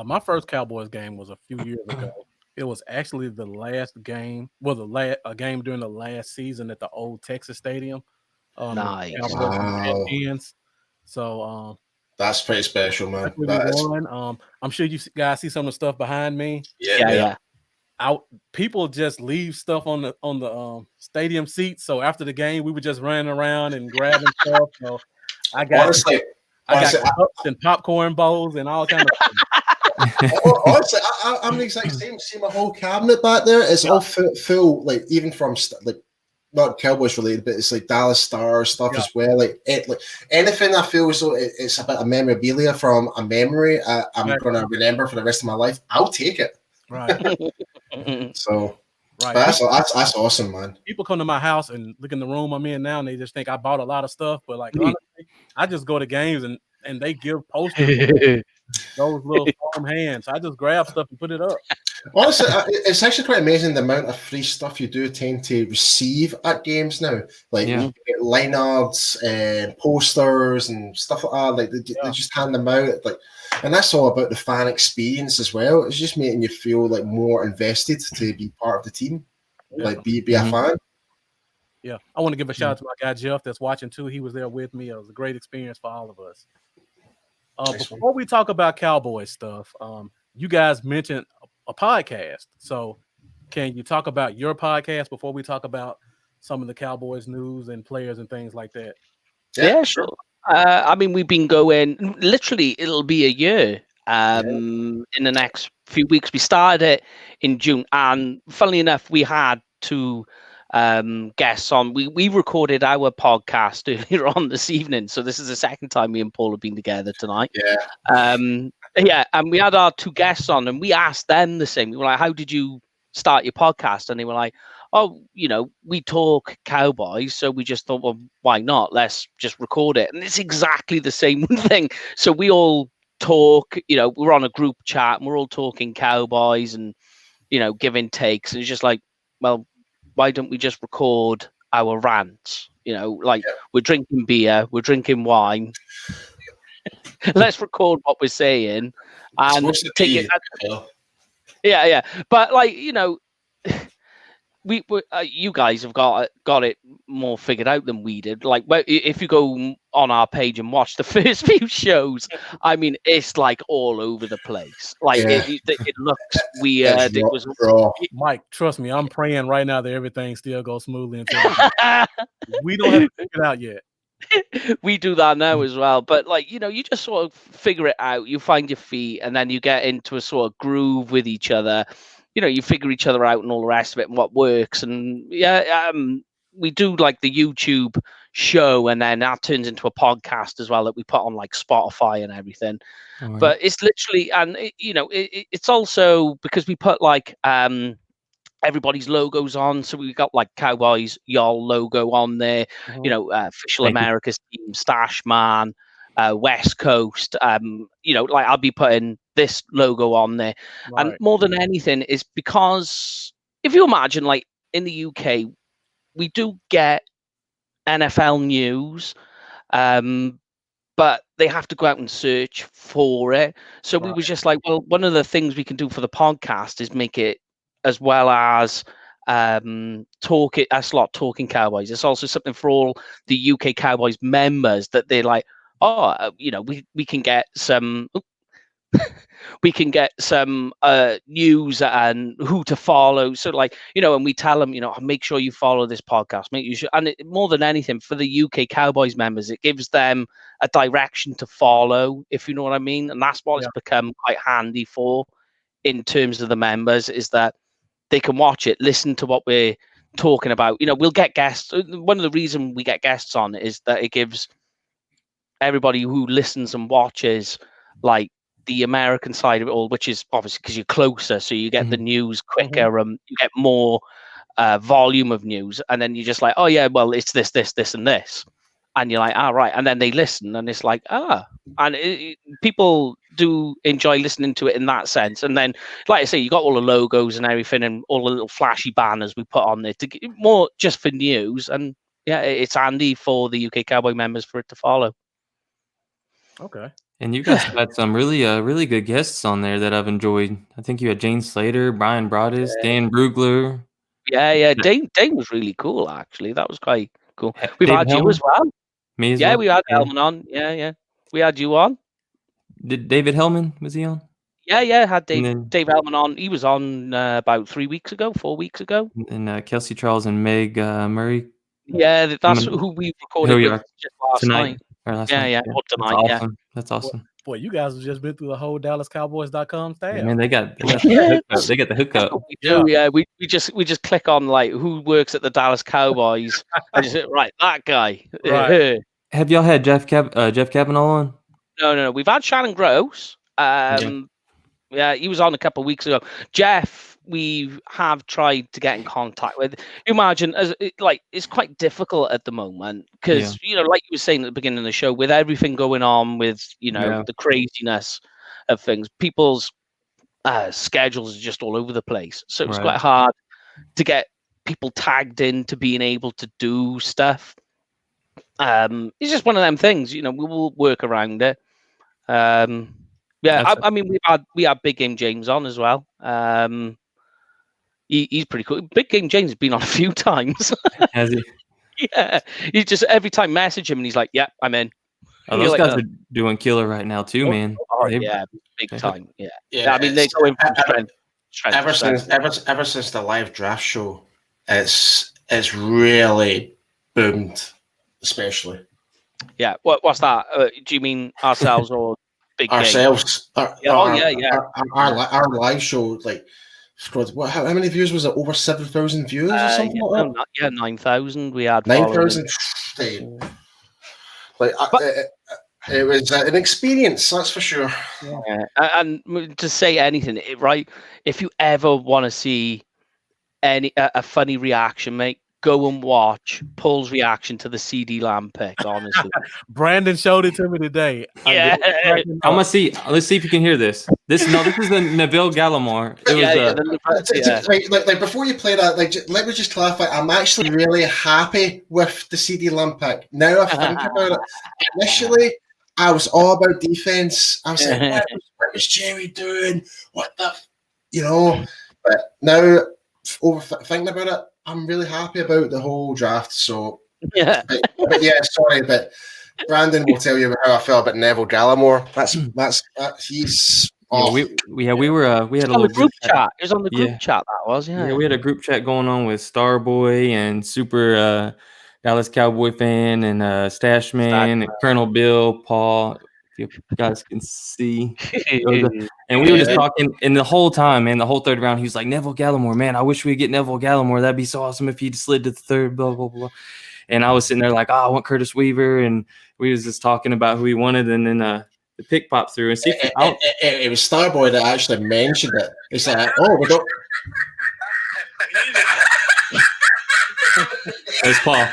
My first Cowboys game was a few years ago. It was actually the last game. Well, a game during the last season at the old Texas Stadium. Nice. Wow. So that's pretty special, man. I'm sure you guys see some of the stuff behind me. Yeah. People just leave stuff on the stadium seats. So after the game, we were just running around and grabbing stuff. So I got cups and popcorn bowls and all kinds of stuff. Honestly, I'm the exact same. See my whole cabinet back there. It's all full, like even from not Cowboys related, but it's like Dallas Stars stuff as well. Like anything I feel as though it's a bit of memorabilia from a memory I'm going to remember for the rest of my life. I'll take it. Right. So that's awesome, man. People come to my house and look in the room I'm in now, and they just think I bought a lot of stuff. But honestly, I just go to games and they give posters. Those little foam hands. I just grab stuff and put it up. Honestly, it's actually quite amazing the amount of free stuff you do tend to receive at games now. Like you get lineups and posters and stuff like that. Like they just hand them out. And that's all about the fan experience as well. It's just making you feel like more invested to be part of the team. Like be a fan. Yeah. I want to give a shout out to my guy Jeff that's watching too. He was there with me. It was a great experience for all of us. Before we talk about Cowboy stuff, you guys mentioned a podcast. So can you talk about your podcast before we talk about some of the Cowboys news and players and things like that? Yeah, sure. I mean, we've been going, literally, it'll be a year in the next few weeks. We started it in June. And funnily enough, we had two guests on. We recorded our podcast earlier on this evening, so this is the second time me and Paul have been together tonight. And we had our two guests on, and we asked them the same. We were like, how did you start your podcast? And they were like, oh, we talk Cowboys, so we just thought, well, why not? Let's just record it. And it's exactly the same thing. So we all talk, we're on a group chat and we're all talking Cowboys and giving takes, and it's just like, well, why don't we just record our rants? We're drinking beer, we're drinking wine. Let's record what we're saying and take it. Yeah. But you guys have got it more figured out than we did. Like, if you go on our page and watch the first few shows, I mean, it's like all over the place. Like it looks weird. It was Mike. Trust me, I'm praying right now that everything still goes smoothly until we don't have to figure it out yet. We do that now as well, but you just sort of figure it out. You find your feet, and then you get into a sort of groove with each other. You figure each other out and all the rest of it and what works. And we do like the YouTube show, and then that turns into a podcast as well that we put on like Spotify and everything. Right. But it's literally, and it's also because we put like everybody's logos on, so we got like Cowboys Y'all logo on there. Official Thank you. America's team, Stash Man, West Coast. Like I'll be putting this logo on there, and more than anything is because if you imagine, like in the UK, we do get NFL news, but they have to go out and search for it. So we was just like, well, one of the things we can do for the podcast is make it as well as talking Cowboys. It's also something for all the UK Cowboys members that they're like, we can get some. We can get some news and who to follow. So like, and we tell them, make sure you follow this podcast. More than anything, for the UK Cowboys members, it gives them a direction to follow, if you know what I mean. And that's what it's become quite handy for in terms of the members, is that they can watch it, listen to what we're talking about. We'll get guests. One of the reasons we get guests on is that it gives everybody who listens and watches like the American side of it all, which is obviously because you're closer, so you get the news quicker, you get more volume of news, and then you're just like, oh yeah, well it's this, and this, and you're like, right, and then they listen, and it's like, and people do enjoy listening to it in that sense. And then, like I say, you got all the logos and everything, and all the little flashy banners we put on there to get more just for news, and yeah, it's handy for the UK Cowboy members for it to follow. Okay. And you guys had some really good guests on there that I've enjoyed. I think you had Jane Slater, Brian Broaddus, Dan Brugler. Yeah. Dane was really cool, actually. That was quite cool. We've Dave had Hellman? you as well. Me as well. We had Hellman on. Yeah. We had you on. Did David Hellman, was he on? Yeah. Had Dave then, Hellman on. He was on about 4 weeks ago. And Kelsey Charles and Meg Murray. Yeah, that's who we recorded with just last night. Or last night. Yeah. Or tonight. That's awesome. That's awesome. Boy, you guys have just been through the whole DallasCowboys.com staff. Yeah, man, they got the hookup. They got the hookup. We do, yeah. We just click on like who works at the Dallas Cowboys. I just right, that guy. Right. Have y'all had Jeff Kavanaugh on? No. We've had Shannon Gross. Yeah, he was on a couple of weeks ago. Jeff, we have tried to get in contact with. You imagine, it's quite difficult at the moment because like you were saying at the beginning of the show, with everything going on with the craziness of things, people's schedules are just all over the place. So it's quite hard to get people tagged into being able to do stuff. It's just one of them things. We will work around it. Yeah, I mean, we had Big Game James on as well. He's pretty cool. Big Game James has been on a few times. Has he? Yeah, he just every time message him and he's like, "Yeah, I'm in." Oh, those guys are doing killer right now too, man. Yeah, big time. Yeah. I mean, they're going from strength. Ever since the live draft show, it's really boomed, especially. Yeah. What's that? Do you mean ourselves or? Ourselves. Our live show, like, how many views was it? Over 7,000 views or something like that? Yeah, 9,000. We had 9,000. Like, it was an experience, that's for sure. Yeah. And to say anything, right? If you ever want to see a funny reaction, mate, go and watch Paul's reaction to the CD Lamb pick, honestly. Brandon showed it to me today. Yeah. I'm gonna see. Let's see if you can hear this. This is the Neville Gallimore. Like before you play that, let me just clarify. I'm actually really happy with the CD Lamb pick. Now I think about it. Initially, I was all about defense. I was like, what was Jerry doing? What the, But now, thinking about it, I'm really happy about the whole draft. So, but sorry, but Brandon will tell you how I felt about Neville Gallimore. He's. Oh. We had a little group chat. It was on the group chat. That was Yeah, we had a group chat going on with Starboy and Super Dallas Cowboy Fan and Stashman and Colonel Bill, Paul. If you guys can see, it And we were just talking, and the whole time, man, the whole third round, he was like, Neville Gallimore, man, I wish we'd get Neville Gallimore. That'd be so awesome if he'd slid to the third, blah, blah, blah. And I was sitting there like, I want Curtis Weaver. And we was just talking about who he wanted. And then the pick popped through. And see, it was Starboy that actually mentioned it. He said, we don't. There's Paul.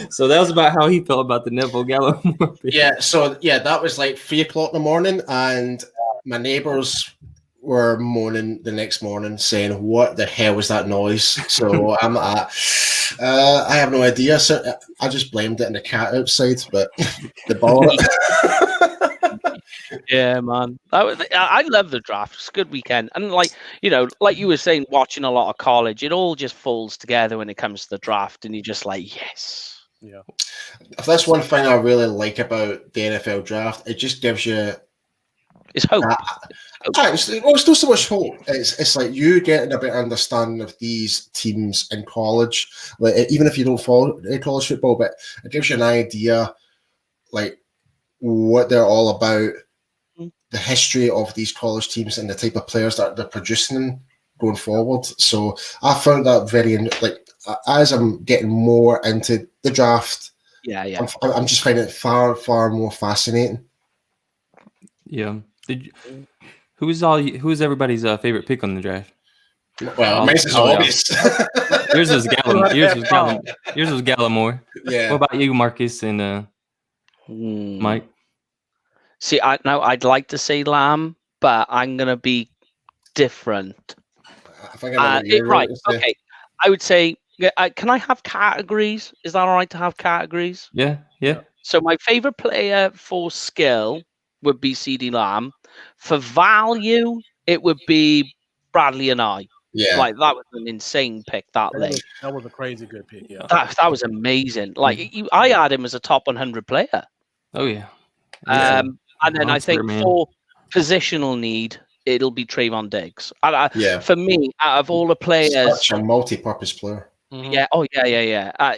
So that was about how he felt about the Neville Gallimore. Yeah, so that was like 3:00 in the morning, and my neighbors were moaning the next morning, saying, "What the hell was that noise?" So I'm I have no idea. So I just blamed it on the cat outside, but the ball. Yeah, man. I love the draft. It's a good weekend. And like you were saying, watching a lot of college, it all just falls together when it comes to the draft. And you're just like, yes. Yeah. If that's one thing I really like about the NFL draft, it just gives you... It's hope. It's not so much hope. It's like you getting a better understanding of these teams in college. Like, even if you don't follow college football, but it gives you an idea, like, what they're all about, the history of these college teams and the type of players that they're producing going forward. So I found that very, like, as I'm getting more into the draft, I'm just finding it far, far more fascinating. Yeah. Who is everybody's favorite pick on the draft? Well, mine's is obvious. Yours was Gallimore. Yours was Gallimore. Yeah. What about you, Marcus and Mike? See, I'd like to say Lamb, but I'm gonna be different. I think I know right. Okay. I would say, can I have categories? Is that all right to have categories? Yeah. So my favorite player for skill would be CeeDee Lamb. For value, it would be Bradley and I. Yeah. Like, that was an insane pick that late. That was a crazy good pick, yeah. That was amazing. Like, I had him as a top 100 player. Oh, yeah. And then I think for positional need, it'll be Trayvon Diggs. For me, out of all the players... Such a multi-purpose player. Mm-hmm. Yeah. Oh, yeah.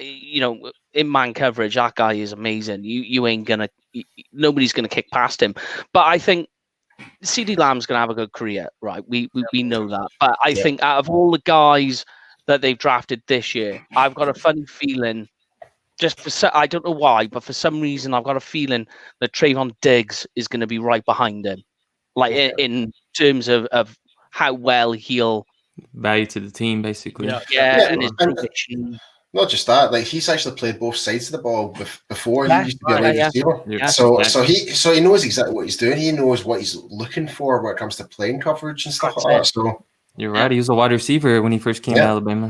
In man coverage, that guy is amazing. You ain't gonna... Nobody's gonna kick past him. But I think CeeDee Lamb's gonna have a good career, right? We know that. But I think out of all the guys that they've drafted this year, I've got a funny feeling... I don't know why, but for some reason, I've got a feeling that Trayvon Diggs is going to be right behind him, like in terms of how well he'll value to the team, basically. And his prediction. Not just that, like he's actually played both sides of the ball before. He used to be a wide receiver, so he knows exactly what he's doing. He knows what he's looking for when it comes to playing coverage and stuff like that. So you're right. He was a wide receiver when he first came to Alabama.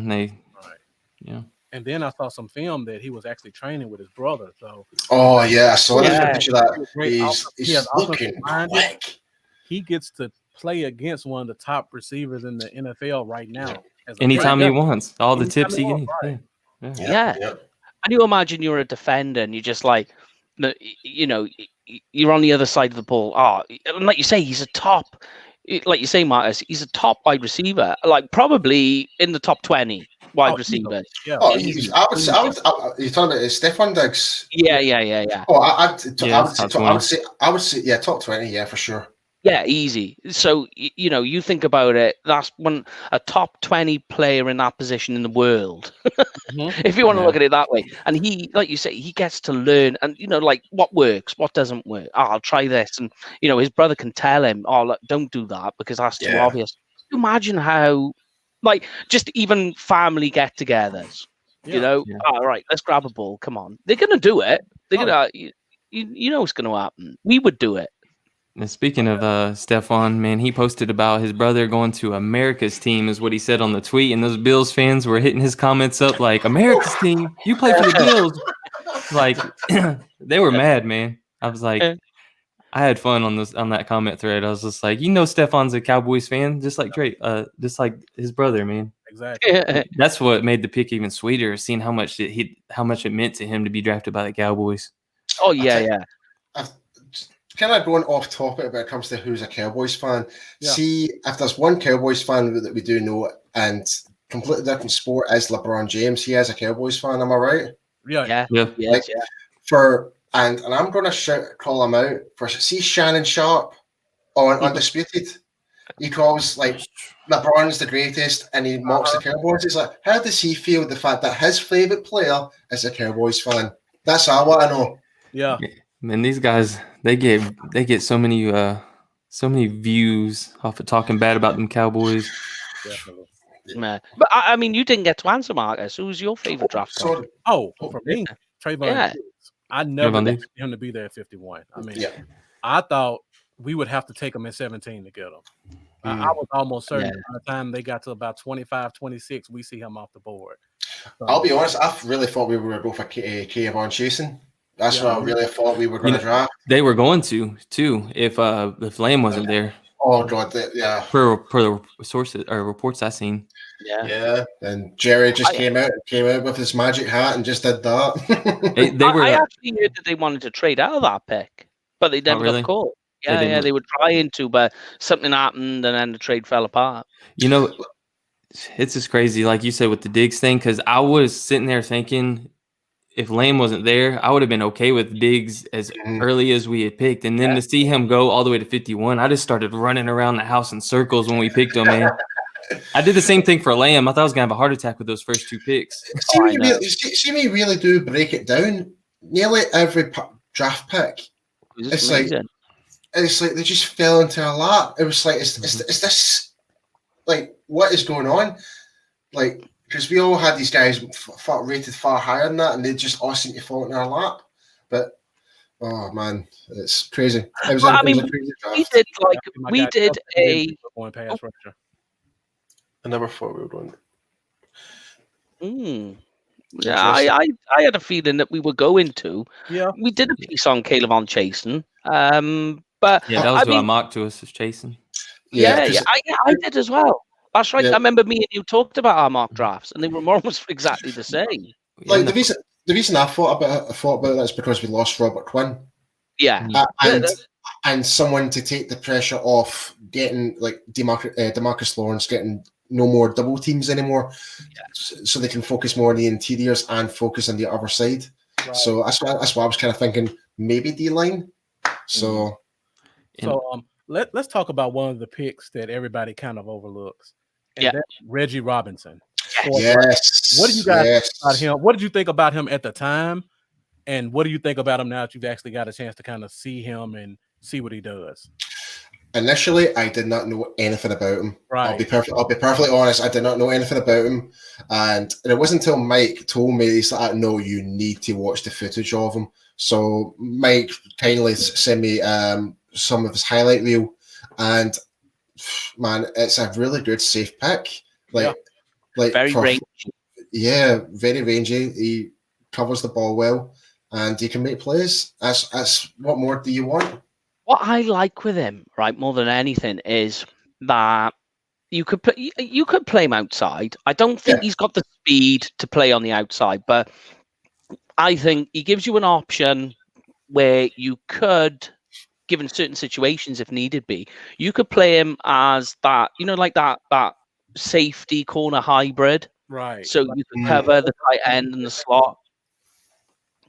And then I saw some film that he was actually training with his brother. So. Oh yeah, I saw that picture. That he's looking quick. He gets to play against one of the top receivers in the NFL right now. Anytime he wants, all the tips he needs. Right. Yeah. And you imagine you're a defender and you're just like, you're on the other side of the ball. And like you say, he's a top. Like you say, Marcus, he's a top wide receiver. Like probably in the top 20. Wide receivers. Yeah. I would. You're talking about Stephon Diggs. Yeah. Oh, I would say, top 20, yeah, for sure. Yeah, easy. So you think about it. That's a top 20 player in that position in the world, if you want to look at it that way. And he, like you say, he gets to learn, and like what works, what doesn't work. I'll try this, and his brother can tell him, look, don't do that because that's too obvious. Imagine how. Like, just even family get-togethers, all right, let's grab a ball. Come on. They're going to do it. They're going to, you know what's going to happen. We would do it. And speaking of Stephon, man, he posted about his brother going to America's team is what he said on the tweet. And those Bills fans were hitting his comments up like, America's team? You play for the Bills. Like, they were mad, man. I was like... I had fun on that comment thread. I was just like, Stephon's a Cowboys fan, just like Drake, just like his brother, man. Exactly. That's what made the pick even sweeter, seeing how much it meant to him to be drafted by the Cowboys. Oh yeah. Kind of going off topic when it comes to who's a Cowboys fan. Yeah. See, if there's one Cowboys fan that we do know, and completely different sport, is LeBron James. He is a Cowboys fan. Am I right? Yeah. Yes. and I'm going to call him out for Shannon Sharp on Undisputed. He calls like LeBron's the greatest, and he mocks the Cowboys. He's like, how does he feel the fact that his favorite player is a Cowboys fan? That's all I want to know. Yeah, man, these guys they get so many views off of talking bad about them Cowboys. definitely. But I mean, you didn't get to answer, Marcus. Who's your favorite draft pick? For me, Trayvon Diggs. I never Trayvon expected him to be there at 51. I mean, I thought we would have to take him at 17 to get him. I was almost certain by the time they got to about 25, 26, we see him off the board. So, I'll be honest, I really thought we were going to go for Kayvon Chasen. That's what I really thought we were going to draft. They were going to, too, if Lamb wasn't there. Oh, God, yeah. Per the sources or reports I seen. Yeah. And Jerry just came out with his magic hat and just did that. I actually heard that they wanted to trade out of that pick, but they never got the call. Yeah, they were trying to, but something happened and then the trade fell apart. You know, it's just crazy, like you said, with the Diggs thing, because I was sitting there thinking if Lamb wasn't there, I would have been okay with Diggs as early as we had picked. And then to see him go all the way to 51, I just started running around the house in circles when we picked him, man. I did the same thing for Lamb. I thought I was going to have a heart attack with those first two picks. See me really do break it down. Nearly every draft pick, it's like they just fell into a lap. It was like, is this like what is going on? Like, because we all had these guys rated far higher than that, and they just all seem to fall in our lap. But oh man, it's crazy. It was, a crazy draft. We did a I never thought we were going. Yeah, I had a feeling that we were going to. Yeah, we did a piece on Kayvon Chasen. But that was who I mocked to us as Chasen. I did as well. That's right. I remember me and you talked about our mock drafts, and they were almost exactly the same. Like the reason I thought about that is because we lost Robert Quinn. Yeah, and someone to take the pressure off getting like Demarcus Lawrence getting no more double teams anymore, so they can focus more on the interiors and focus on the other side. Right. So that's why I was kind of thinking maybe D-line. So let's talk about one of the picks that everybody kind of overlooks. And that's Reggie Robinson. Yes. What do you guys think about him? What did you think about him at the time? And what do you think about him now that you've actually got a chance to kind of see him and see what he does? Initially, I did not know anything about him. Right. I'll be perfectly honest. I did not know anything about him, and it wasn't until Mike told me, he's like, "No, you need to watch the footage of him." So Mike kindly sent me some of his highlight reel, and man, it's a really good safe pick. Like very rangy. Yeah, very rangy. He covers the ball well, and he can make plays. That's what more do you want? What I like with him, right, more than anything, is that you could play him outside. I don't think he's got the speed to play on the outside, but I think he gives you an option where you could, given certain situations if needed be, you could play him as that, like that safety corner hybrid. Right. So you could cover the tight end and the slot.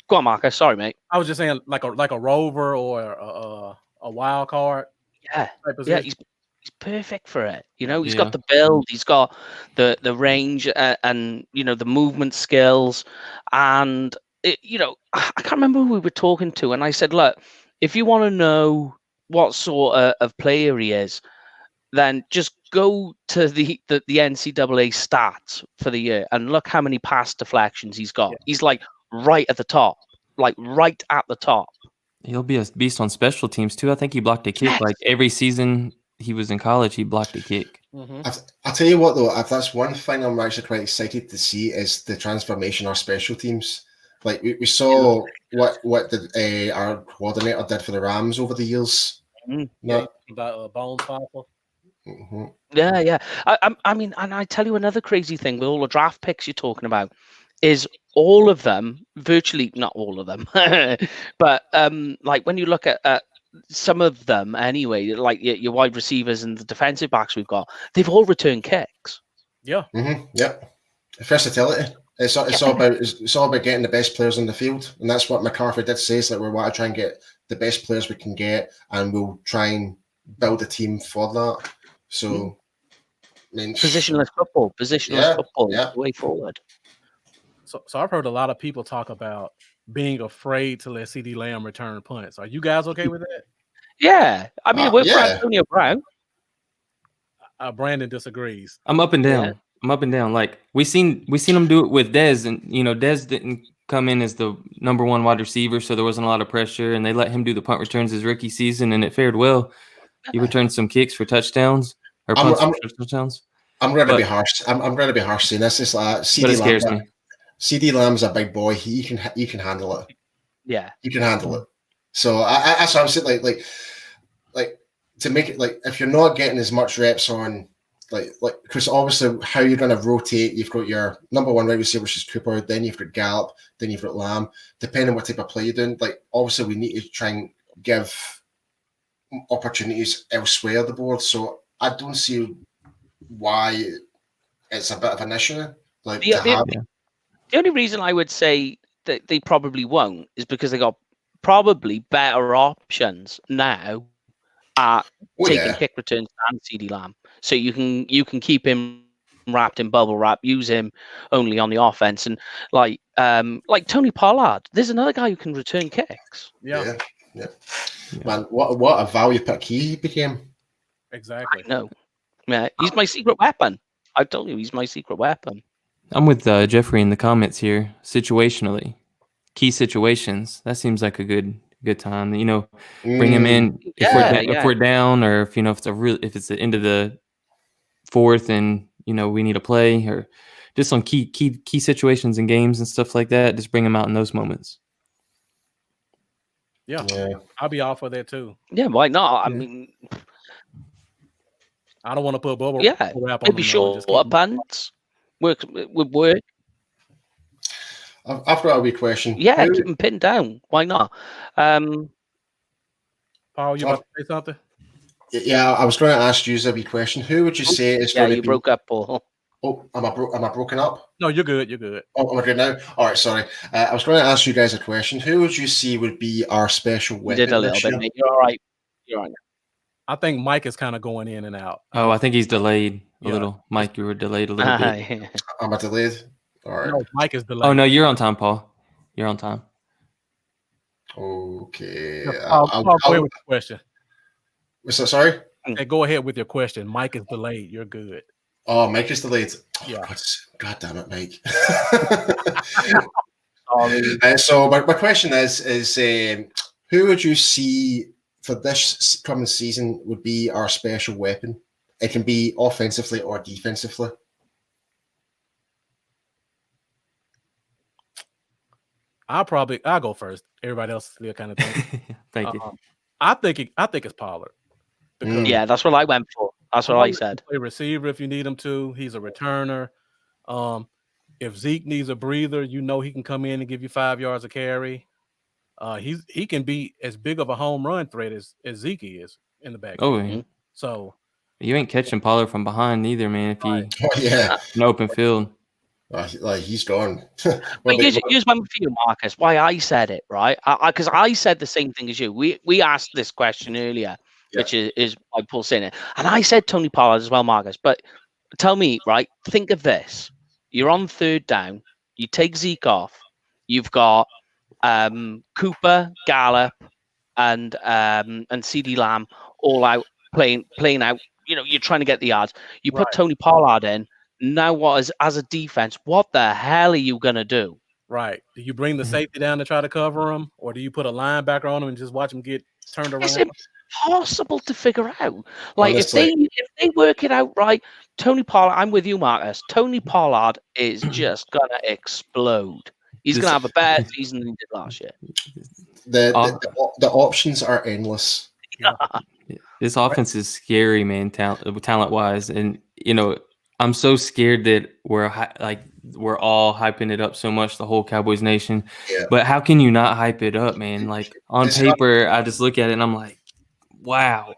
Go on, Marcus. Sorry, mate. I was just saying like a rover or a wild card. Yeah, he's perfect for it. He's got the build, he's got the range, and the movement skills, and I can't remember who we were talking to, and I said, look, if you want to know what sort of player he is, then just go to the NCAA stats for the year and look how many pass deflections he's got. He's like right at the top. He'll be a beast on special teams too. I think he blocked a kick like every season he was in college. He blocked a kick. Mm-hmm. I'll tell you what though, if that's one thing I'm actually quite excited to see is the transformation of special teams. Like we saw what our coordinator did for the Rams over the years. About Bones Piper. Mm-hmm. Yeah. I mean, and I tell you another crazy thing with all the draft picks you're talking about is all of them, virtually not all of them, but like when you look at some of them anyway, like your wide receivers and the defensive backs we've got, they've all returned kicks. Yeah. Mm-hmm. Yeah. Versatility. It's all about getting the best players on the field, and that's what McCarthy did say. Is like we want to try and get the best players we can get, and we'll try and build a team for that. So, I mean, Positionless football is the way forward. So I've heard a lot of people talk about being afraid to let CeeDee Lamb return punts. Are you guys okay with that? Yeah, I mean, it worked for Antonio Brown. Brandon disagrees. I'm up and down. Yeah. I'm up and down. Like we seen him do it with Dez, and Dez didn't come in as the number one wide receiver, so there wasn't a lot of pressure, and they let him do the punt returns his rookie season, and it fared well. He returned some kicks for touchdowns or punts for touchdowns. I'm going to be harsh. I'm going to be harsh saying this. It's like CeeDee Lamb's a big boy. He can handle it. Yeah, he can handle it. So that's what I'm saying. Like to make it like if you're not getting as much reps on. Like because obviously how you're going to rotate, you've got your number one wide receiver, which is Cooper, then you've got Gallup, then you've got Lamb. Depending on what type of play you're doing, like obviously we need to try and give opportunities elsewhere on the board. So I don't see why it's a bit of an issue. Like the only reason I would say that they probably won't is because they got probably better options now at taking kick returns and CeeDee Lamb. So you can keep him wrapped in bubble wrap, use him only on the offense, and like Tony Pollard. There's another guy who can return kicks. Yeah. Man, what a value pick he became. Exactly. No, yeah, he's my secret weapon. I told you he's my secret weapon. I'm with Jeffrey in the comments here. Situationally, key situations. That seems like a good time. Bring him in if we're down, or if if it's the end of the fourth and we need a play, or just on key situations in games and stuff like that. Just bring him out in those moments. Yeah. I'll be all for that too. Yeah, why not? I mean, I don't want to put bubble wrap on maybe short pants would work. I've got a wee question. Yeah, keep him pinned down. Why not? Paul, you about to say something? Yeah, I was going to ask you a wee question. Who would you say is going to be... broke up, Paul. Oh, am I broken up? No, you're good. You're good. Oh, am I good now? All right, sorry. I was going to ask you guys a question. Who would you see would be our special weapon? You did a little bit, mate. You're all right. I think Mike is kind of going in and out. Oh, I think he's delayed a little. Mike, you were delayed a little bit. Am I delayed? All right. No, Mike is delayed. Oh, no, you're on time, Paul. You're on time. Okay. Paul, go ahead with the question. What's that? Sorry? Hey, go ahead with your question. Mike is delayed. You're good. Oh, Mike is delayed. Yeah. God damn it, Mike. So my question is who would you see for this coming season would be our special weapon? It can be offensively or defensively. I'll go first. Everybody else still kind of think. Thank you. I think it's Pollard. Yeah, that's what I went for. That's what I said. Play receiver if you need him to. He's a returner. If Zeke needs a breather, he can come in and give you 5 yards of carry. He can be as big of a home run threat as Zeke is in the back. Oh, yeah. So you ain't catching Pollard from behind either, man. If you an open field. Like he's gone. Here's one for you, Marcus. Why I said it, right? Because I said the same thing as you. We asked this question earlier, which is why Paul's saying it, and I said Tony Pollard as well, Marcus. But tell me, right? Think of this: you're on third down. You take Zeke off. You've got Cooper, Gallup, and CeeDee Lamb all out playing out. You're trying to get the yards. You put Tony Pollard in. Now, as a defense, what the hell are you gonna do? Right? Do you bring the safety down to try to cover him, or do you put a linebacker on him and just watch him get turned around? It's impossible to figure out. Like honestly, if they work it out right, Tony Pollard. I'm with you, Marcus. Tony Pollard is just gonna explode. He's gonna have a better season than he did last year. The options are endless. This offense is scary, man. Talent wise, and I'm so scared that we're all hyping it up so much, the whole Cowboys nation. Yeah. But how can you not hype it up, man? Like on paper, I just look at it and I'm like, wow.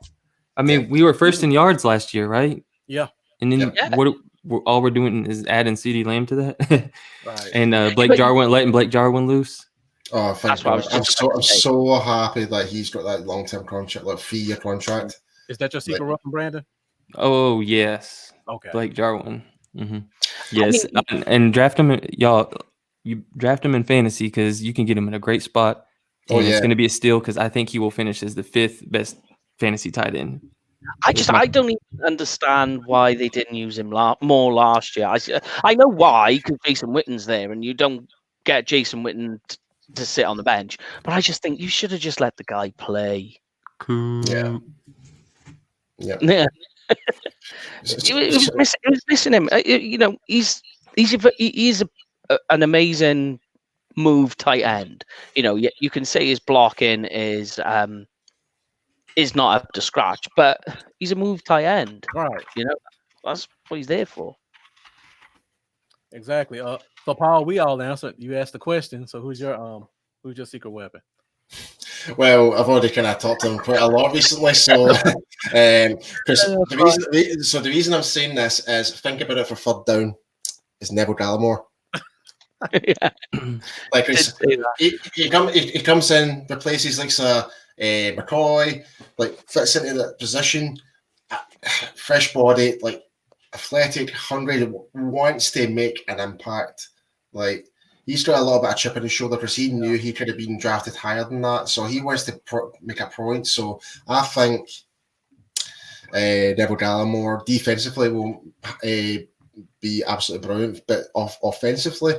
I mean, we were first in yards last year, right? Yeah. And then all we're doing is adding CD Lamb to that, Right. and letting Blake Jarwin loose. Oh, That's what I was just I'm so happy that he's got that long-term contract, like 3-year contract. Is that your secret weapon, Brandon? Oh yes. Okay. Blake Jarwin. Mm-hmm. Yes, and draft him, y'all. You draft him in fantasy because you can get him in a great spot, and it's going to be a steal because I think he will finish as the 5th best fantasy tight end. I don't even understand why they didn't use him more last year. I know why, because Jason Witten's there, and you don't get Jason Witten to sit on the bench. But I just think you should have just let the guy play. Cool. Yeah. It was missing him. He's an amazing move tight end. You can say his blocking is not up to scratch, but he's a move tight end. Right. That's what he's there for. Exactly. So Paul, we all answered. You asked the question. So who's your secret weapon? Well, I've already kind of talked to him quite a lot recently, so the reason I'm saying this is think about it for third down is Neville Gallimore. Yeah. Like he comes in, replaces like McCoy, like fits into that position, fresh body, like athletic, hungry, wants to make an impact. Like he's got a little bit of chip on his shoulder because he knew he could have been drafted higher than that, so he wants to make a point. So I think Neville Gallimore defensively will be absolutely brilliant, but offensively,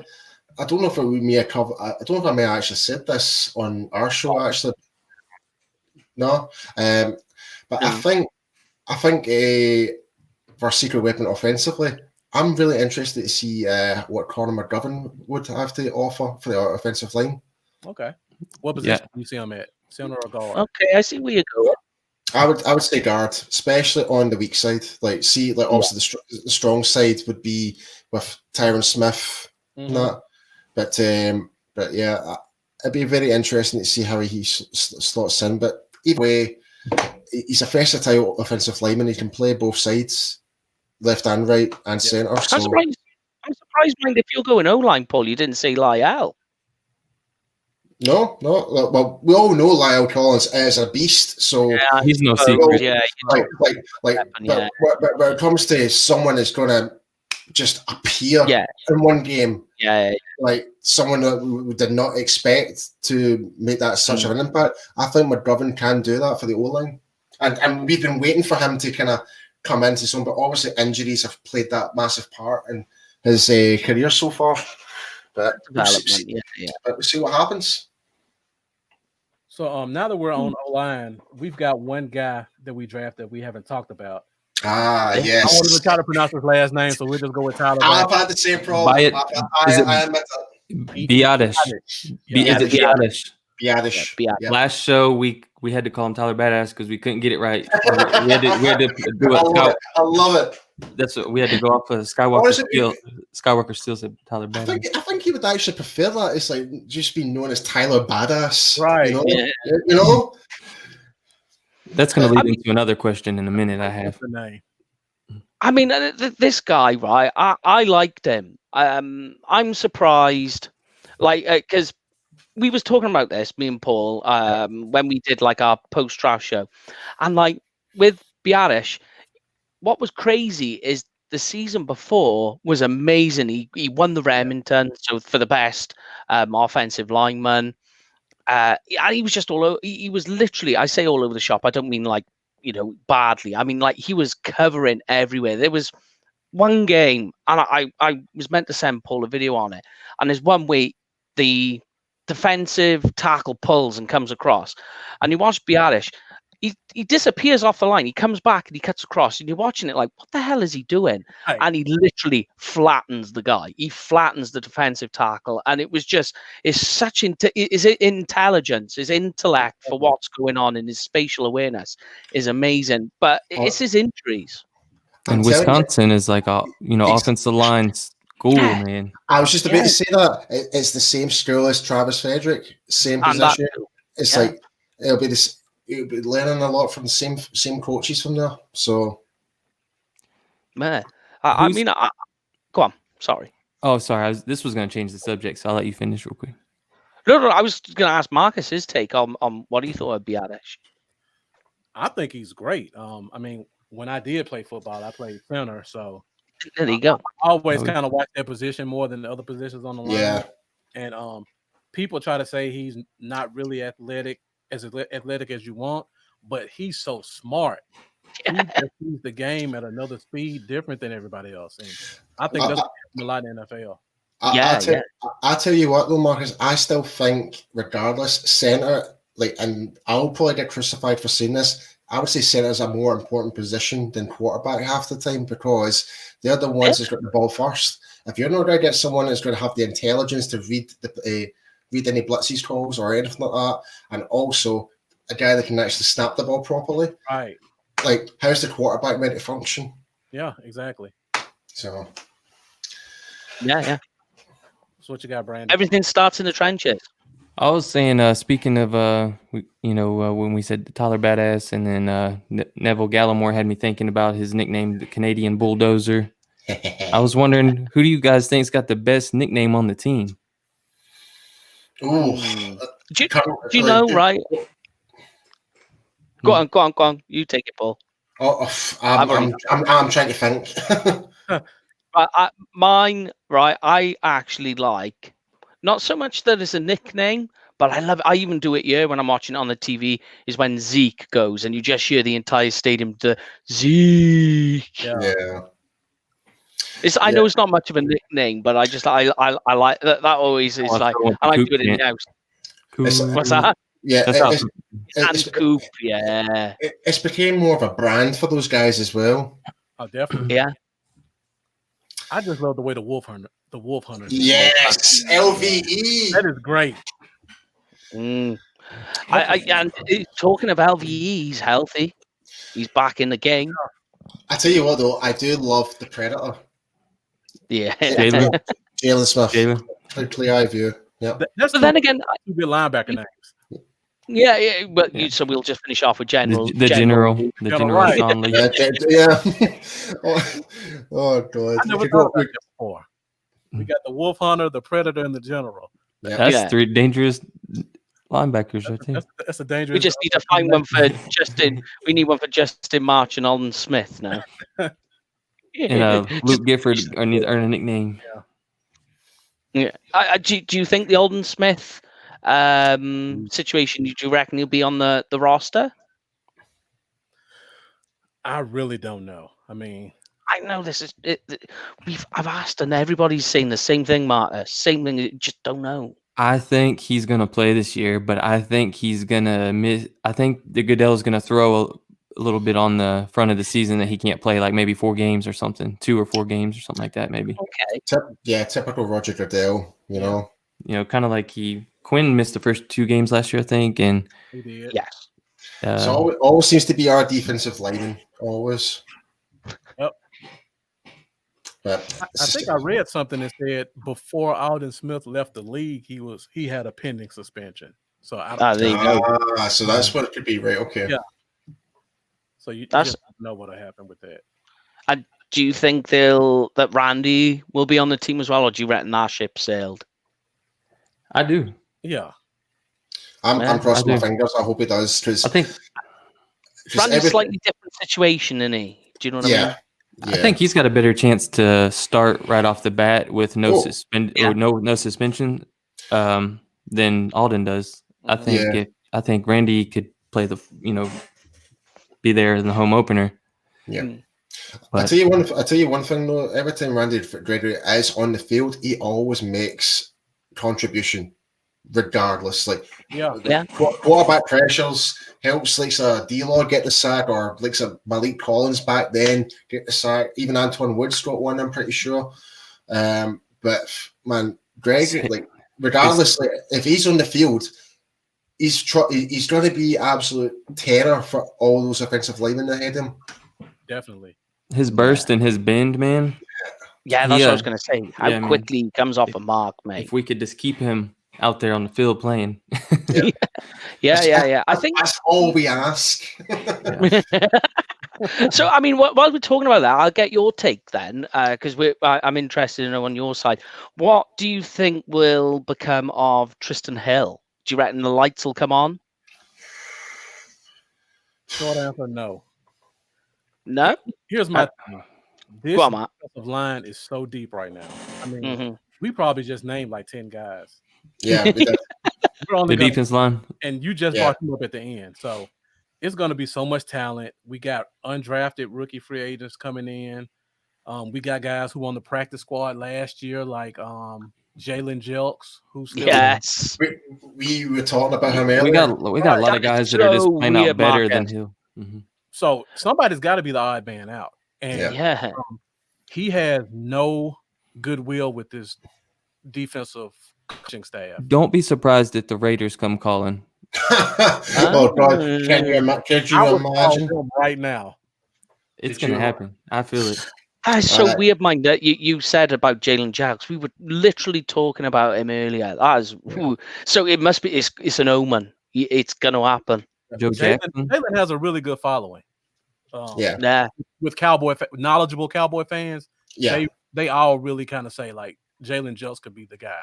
I don't know if we may have covered. I don't know if I may have actually said this on our show. Actually, no. But I think for secret weapon offensively, I'm really interested to see what Conor McGovern would have to offer for the offensive line. Okay. What position do you see him at? Center or guard? Okay, I see where you're going. I would say guard, especially on the weak side. Obviously the strong side would be with Tyron Smith and that. But yeah, it'd be very interesting to see how he slots in. But either way, he's a versatile offensive lineman. He can play both sides, left and right, and centre. I'm surprised, if you're going O-line, Paul, you didn't say Lyle. No. Well, we all know Lyle Collins is a beast, so he's no secret. Yeah, but when it comes to someone that's going to just appear in one game, like someone that we did not expect to make that such of an impact, I think McGovern can do that for the O-line, and we've been waiting for him to kind of come into some, but obviously injuries have played that massive part in his career so far. But we'll see what happens. So now that we're on O-line, we've got one guy that we drafted we haven't talked about. Yes. I wanted to try to pronounce his last name, so we'll just go with Tyler. I've had the same problem. Biadish. Last show we had to call him Tyler Badass because we couldn't get it right. we had to do it. I love it. That's what we had to go off of Skywalker. Skywalker still said Tyler Badass. I think he would actually prefer that. It's like just being known as Tyler Badass, right? You know. That's going to lead into another question in a minute. I have. I mean, this guy, right? I liked him. I'm surprised, because we was talking about this, me and Paul, when we did like our post-draft show, and like with Biadish, what was crazy is the season before was amazing. He won the Remington, so for the best offensive lineman. He was just all over. He was literally, I say all over the shop. I don't mean like, badly. I mean, like he was covering everywhere. There was one game, and I was meant to send Paul a video on it. And there's one way the defensive tackle pulls and comes across, and you watch Biadish. He disappears off the line. He comes back and he cuts across, and you're watching it like, what the hell is he doing? Right. And he literally flattens the guy. He flattens the defensive tackle, and it was just his intelligence, his intellect for what's going on, and his spatial awareness is amazing. But it's his injuries. And Wisconsin is like offensive line school, man. I was just about to say that it's the same school as Travis Frederick, same position. It's like it'll be this. You'll be learning a lot from the same coaches from there. So, man, Go on. Sorry. Oh, sorry. This was going to change the subject, so I'll let you finish real quick. No, I was going to ask Marcus his take on what he thought of Biadasz. I think he's great. When I did play football, I played center, so there you go. I always kind of watch that position more than the other positions on the line. Yeah. And people try to say he's not really athletic as you want, but he's so smart. He just sees the game at another speed different than everybody else. And I think that's a lot in the NFL. I tell you what though, Marcus, I still think regardless, center, and I'll probably get crucified for saying this, I would say center is a more important position than quarterback half the time because they're the ones that's got the ball first. If you're not going to get someone that's going to have the intelligence to read any blitzes calls or anything like that, and also a guy that can actually snap the ball properly, right? Like, how's the quarterback meant to function? Yeah, exactly. So, yeah. So what you got, Brandon? Everything starts in the trenches. I was saying, speaking of, when we said Tyler Badass, and then Neville Gallimore had me thinking about his nickname, the Canadian Bulldozer. I was wondering, who do you guys think's got the best nickname on the team? Do you know, right? Go on. You take it, Paul. I'm trying to think. Mine, right? I actually like, not so much that it's a nickname, but I love it. I even do it here when I'm watching it on the TV, is when Zeke goes and you just hear the entire stadium to Zeke. Yeah. I know it's not much of a nickname, but I like that. That always is like, I like to do it in the house. What's that? Yeah, it's Coop. Yeah, it's became more of a brand for those guys as well. Oh, definitely. Yeah. I just love the way the Wolf Hunter. Yes, LVE. That is great. And talking of LVE, he's healthy. He's back in the game. I tell you what, though, I do love the Predator. Yeah, Jalen Smith. Play eye view. Yeah. But then again, two good linebacker names. Yeah, but so we'll just finish off with General. The General. Right. Yeah. Oh God. I never thought about that before. We got the Wolf Hunter, the Predator, and the General. That's three dangerous linebackers right there. That's a dangerous. We just need to find one for Justin. We need one for Justin March and Alden Smith now. And Luke Gifford needs to earn a nickname. Yeah. Do you think the Alden Smith situation, do you reckon he'll be on the roster? I really don't know. I mean, I know this is I've asked and everybody's saying the same thing, Marta. Same thing, just don't know. I think he's gonna play this year, but I think he's gonna miss. I think the Goodell's gonna throw a little bit on the front of the season that he can't play, like maybe 4 games or something, 2 or 4 games or something like that, maybe. Okay. Typical Roger Goodell. You know, kind of like Quinn missed the first 2 games last year, I think, and he did. Yes. So it always seems to be our defensive lineman, always. Yep. But I think I read something that said before Alden Smith left the league, he had a pending suspension. So there you go. So that's what it could be, right? Okay. Yeah. So you just know what'll happen with that. And do you think that Randy will be on the team as well, or do you reckon that ship sailed? I do. Yeah. I'm crossing my fingers. I hope he does. I think Randy's a slightly different situation, isn't he? Do you know what I mean? Yeah. I think he's got a better chance to start right off the bat with no suspension than Alden does. I think Randy could play be there in the home opener. Yeah. I'll tell you one thing though. Every time Randy Gregory is on the field, he always makes contribution, regardless. Quarterback pressures helps D-Law get the sack, or Malik Collins back then get the sack. Even Antoine Woods got one, I'm pretty sure. But man, Gregory, regardless, if he's on the field, he's going to be absolute terror for all those offensive linemen ahead of him. Definitely. His burst and his bend, man. Yeah, that's what I was going to say. How quickly he comes off a mark, mate. If we could just keep him out there on the field playing. Yeah. I think that's all we ask. So, I mean, while we're talking about that, I'll get your take then, because I'm interested in on your side. What do you think will become of Tristan Hill? Do you reckon the lights will come on? Short answer, no. No. Here's my thing. This Go on, Matt. defensive line is so deep right now. I mean, we probably just named like 10 guys. Yeah, we did. We're only The defense line. and you just brought him up at the end. So it's going to be so much talent. We got undrafted rookie free agents coming in. We got guys who on the practice squad last year, like Jalen Jelks, who's still we were talking about him earlier. We got a lot of guys that are just playing out better than Hill. Mm-hmm. So somebody's got to be the odd man out, and he has no goodwill with this defensive coaching staff. Don't be surprised if the Raiders come calling. Oh God! Can you imagine right now? It's going to happen. I feel it. That's so weird, Mike, that you said about Jalen Jelks. We were literally talking about him earlier. That is, so it must be. It's an omen. It's going to happen. Joe Jackson. Jalen has a really good following. With knowledgeable Cowboy fans. Yeah, they all really kind of say like Jalen Jelks could be the guy.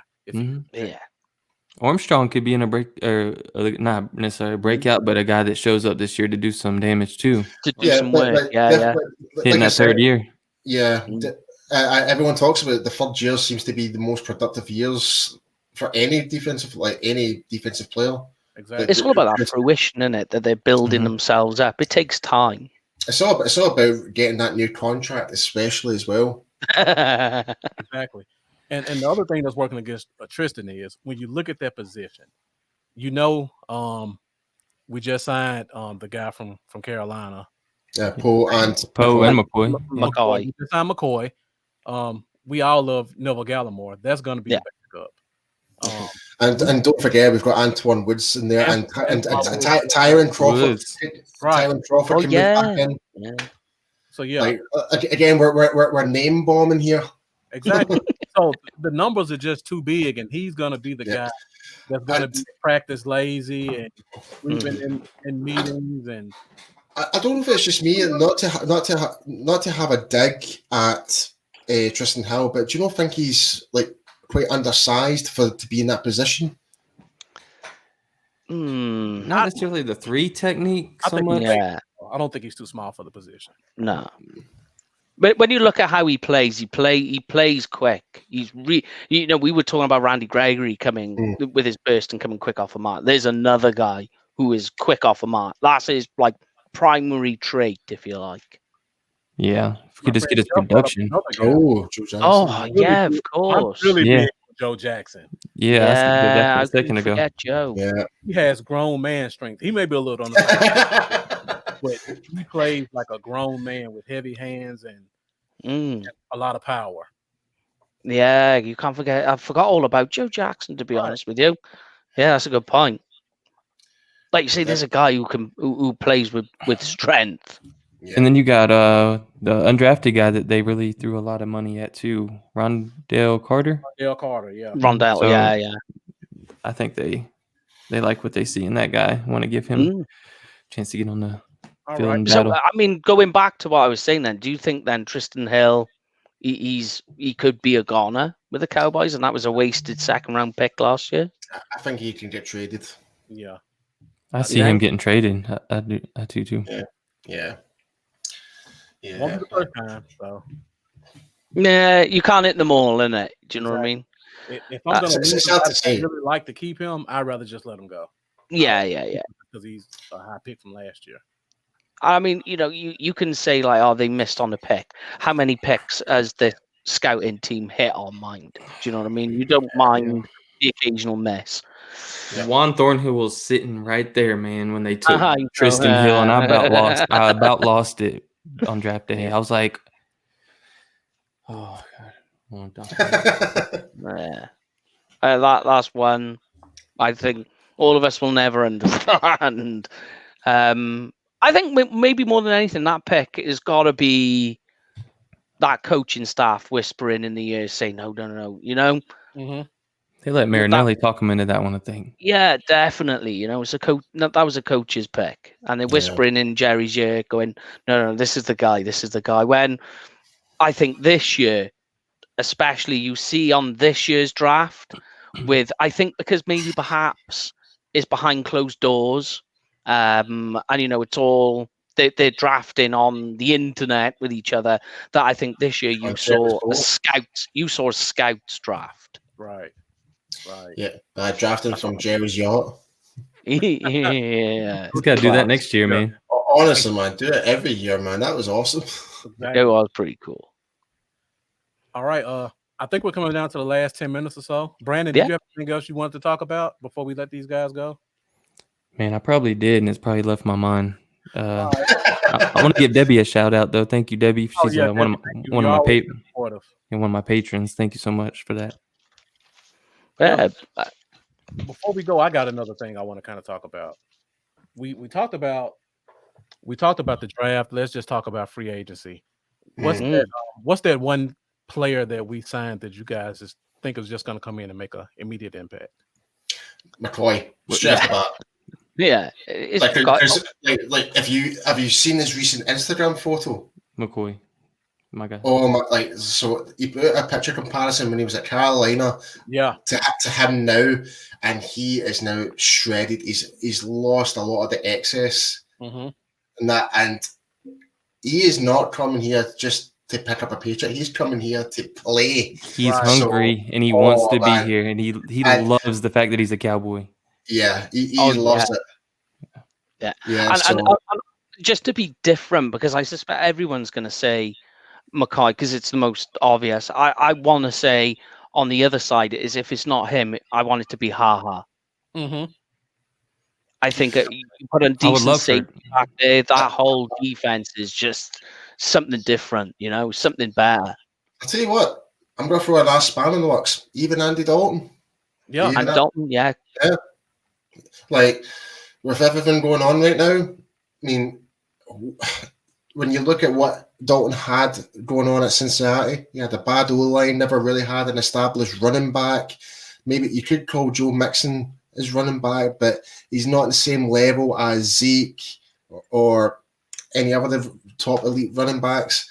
Armstrong could be in a break, or not necessarily a breakout, but a guy that shows up this year to do some damage too. To do some work, hitting that third year. Yeah, everyone talks about it. The third year seems to be the most productive years for any defensive player. Exactly, it's all about that fruition, isn't it? That they're building themselves up. It takes time. It's all about getting that new contract, especially as well. Exactly. And the other thing that's working against Tristan is when you look at that position, we just signed the guy from Carolina. Yeah, Poe and McCoy. We just signed McCoy. We all love Neville Gallimore. That's going to be the backup. And don't forget, we've got Antoine Woods in there, and Tyron Crawford. Tyron Crawford can move back in. Yeah. So again, we're name bombing here. Exactly. So the numbers are just too big, and he's going to be the guy that's going to be practice lazy and sleeping in meetings. And I don't know if it's just me, not to have a dig at Tristan Hill, but do you not think he's like quite undersized to be in that position? Not necessarily the 3 technique so much. I don't think he's too small for the position. No. But when you look at how he plays, he plays quick. He's we were talking about Randy Gregory coming with his burst and coming quick off a mark. There's another guy who is quick off a mark. That's his like primary trait, if you like. Yeah, if we could just get his production. Joe Jackson. Oh yeah, of course. I'm really big with Joe Jackson. Yeah, that's a second ago. Joe. Yeah, he has grown man strength. He may be a little on the side, but he plays like a grown man with heavy hands and a lot of power. Yeah, you can't forget. I forgot all about Joe Jackson, to be honest with you. Yeah, that's a good point. Like you say, there's a guy who plays with strength. Yeah. And then you got the undrafted guy that they really threw a lot of money at too, Rondell Carter. Rondell, so, yeah. I think they like what they see in that guy. Want to give him a chance to get on the field and battle. So, I mean, going back to what I was saying then, do you think then Tristan Hill, he could be a goner with the Cowboys, and that was a wasted second-round pick last year? I think he can get traded. Yeah. I see him getting traded. I do too. Yeah. Won't be the first time, so. Nah, you can't hit them all, innit? Do you know what I mean? If I'm going to really like to keep him, I'd rather just let him go. Yeah. Because he's a high pick from last year. I mean, you can say like, oh, they missed on a pick. How many picks has the scouting team hit on mind? Do you know what I mean? You don't mind the occasional miss. Yeah. Juan Thornhill was sitting right there, man, when they took Tristan Hill, and I about lost it on draft day. I was like, oh God. That's one I think all of us will never understand. I think maybe more than anything, that pick has got to be that coaching staff whispering in the ear saying, no, you know? Mm-hmm. They let Marinelli talk him into that one, I think. Yeah, definitely. You know, it's that was a coach's pick, and they're whispering in Jerry's ear, going, "No, this is the guy. This is the guy." When I think this year, especially, you see on this year's draft, I think because maybe perhaps it's behind closed doors, and it's all they're drafting on the internet with each other. That I think this year you saw a scouts draft. Right. Yeah, drafting from Jerry's yacht. Yeah, He's got to do that next year, man. Honestly, man, do it every year, man. That was awesome. Exactly. It was pretty cool. All right. I think we're coming down to the last 10 minutes or so. Brandon, did you have anything else you wanted to talk about before we let these guys go? Man, I probably did, and it's probably left my mind. I want to give Debbie a shout out, though. Thank you, Debbie. She's one of my patrons. Thank you so much for that. Yeah. Before we go, I got another thing I want to kind of talk about. We talked about the draft. Let's just talk about free agency. What's that one player that we signed that you guys just think is just going to come in and make an immediate impact? McCoy, straight off the bat. Yeah, have you seen his recent Instagram photo? McCoy, my God. Oh my! So he put a picture comparison when he was at Carolina. Yeah. To him now, and he is now shredded. He's lost a lot of the excess, and he is not coming here just to pick up a paycheck. He's coming here to play. He's hungry and he wants to be here, and he loves the fact that he's a Cowboy. Yeah, he loves it. Yeah. And just to be different, because I suspect everyone's going to say McCoy because it's the most obvious. I want to say on the other side is if it's not him, I want it to be Ha. I think you put a decent safety back there. That whole defense is just something different, something better. I'll tell you what, I'm going to throw a last span in the works. Even Andy Dalton. Yeah, and Dalton, yeah. Like, with everything going on right now, I mean, when you look at what Dalton had going on at Cincinnati, he had a bad O-line, never really had an established running back. Maybe you could call Joe Mixon his running back, but he's not the same level as Zeke or any other top elite running backs.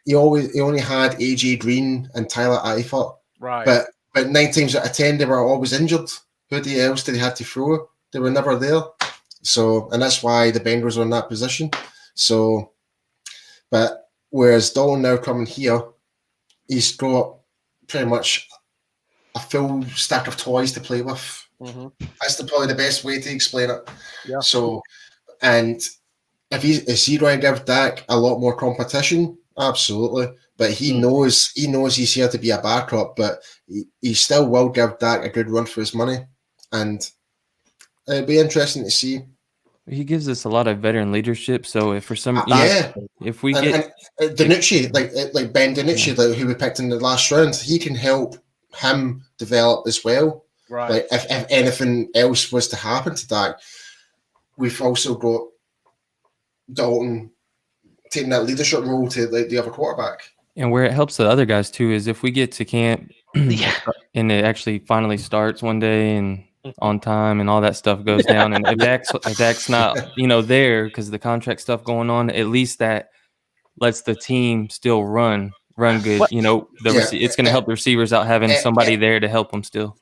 He only had AJ Green and Tyler Eifert. Right. But 9 times out of 10, they were always injured. Who else did he have to throw? They were never there. So, and that's why the Bengals are in that position. So, but whereas Dalton now coming here, he's got pretty much a full stack of toys to play with. That's probably the best way to explain it. Yeah. So, and is he going to give Dak a lot more competition? Absolutely. But he knows he's here to be a backup, but he still will give Dak a good run for his money. And it'd be interesting to see. He gives us a lot of veteran leadership. So if for some if we get DiNucci, like Ben DiNucci, who we picked in the last round, he can help him develop as well. Right. Like if anything else was to happen to Dak, we've also got Dalton taking that leadership role to the other quarterback. And where it helps the other guys too is if we get to camp and it actually finally starts one day and on time and all that stuff goes down, and if Dak's not there because the contract stuff going on, at least that lets the team still run good. It's going to help the receivers out having somebody there to help them still.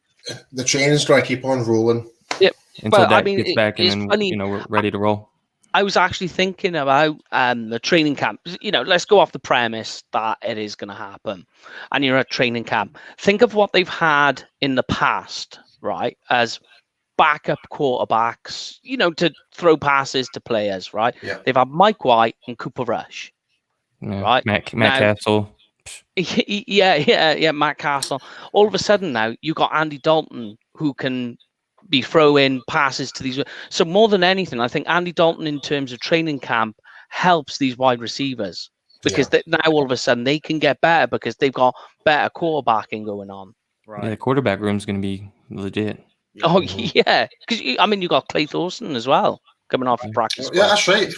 The training's going to keep on rolling. Yep. Until Dak gets back, and then we're ready to roll. I was actually thinking about the training camp. Let's go off the premise that it is going to happen, and you're at training camp. Think of what they've had in the past, right? As backup quarterbacks, to throw passes to players, right? Yeah. They've had Mike White and Cooper Rush, right? Matt Castle. Yeah, Matt Castle. All of a sudden now you got Andy Dalton who can be throwing passes to these. So more than anything, I think Andy Dalton in terms of training camp helps these wide receivers because now all of a sudden they can get better because they've got better quarterbacking going on. Right. Yeah, the quarterback room's going to be legit. Oh yeah, because you got Clay Thorson as well coming off the practice squad. Yeah, that's right.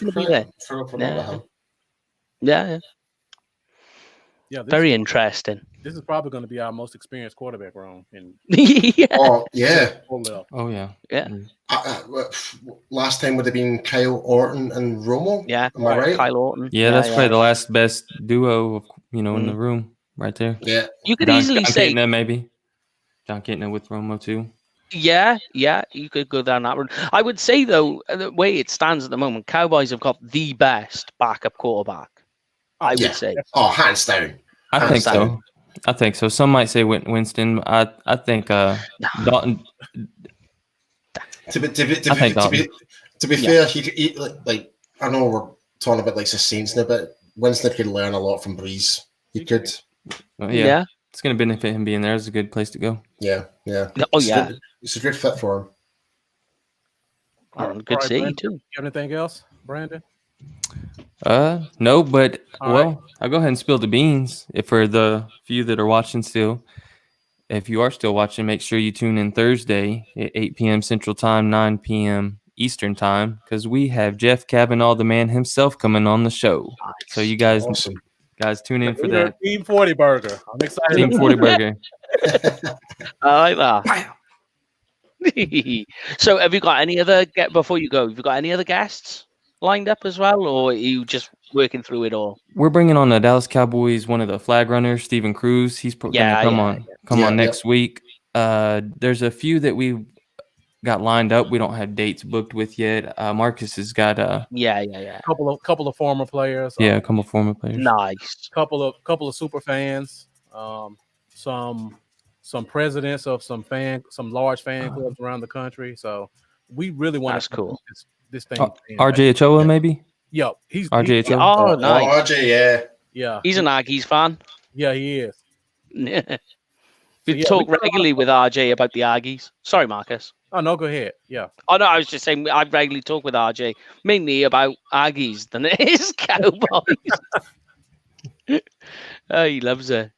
Yeah. Yeah, Very interesting. This is probably going to be our most experienced quarterback room. Yeah. Oh yeah. Oh yeah. Yeah. Last time would have been Kyle Orton and Romo. Yeah. Am I right? Kyle Orton. Yeah, that's probably the last best duo, in the room right there. Yeah. You could John easily say Kitna, maybe. John Kitna with Romo too. Yeah, you could go down that road. I would say though, the way it stands at the moment, Cowboys have got the best backup quarterback. I would say. Oh, hands down. I think so. I think so. Some might say Winston. I think Dalton. To be fair, he like I know we're talking about like the Saints now, but Winston could learn a lot from Breeze. He could. Yeah. It's going to benefit him being there. It's a good place to go. Yeah. Oh yeah, it's a good fit for him. Good city too. You have anything else, Brandon? No, but I'll go ahead and spill the beans. If for the few that are watching still, if you are still watching, make sure you tune in Thursday at 8 p.m. Central Time, 9 p.m. Eastern Time, because we have Jeff Kavanaugh, the man himself, coming on the show. Nice. So you guys tune in for that. Team 40 Burger. I'm excited. Team 40 Burger. I like that. So, have you got any other before you go? Have you got any other guests lined up as well, or are you just working through it all? We're bringing on the Dallas Cowboys, one of the flag runners, Stephen Cruz. He's going to come on next week. There's a few that we got lined up. We don't have dates booked with yet. Marcus has got couple of former players. A couple of former players. Nice. Couple of super fans. Some presidents of some large fan clubs around the country. So we really want to this thing. RJ Ochoa, maybe? Yep. He's RJ Ochoa. Oh, nice. RJ, yeah. He's an Aggies fan. Yeah, he is. We talk regularly with RJ about the Aggies. Sorry, Marcus. Oh, no, go ahead. Yeah. Oh, no, I was just saying I regularly talk with RJ, mainly about Aggies than it is Cowboys. Oh, he loves it.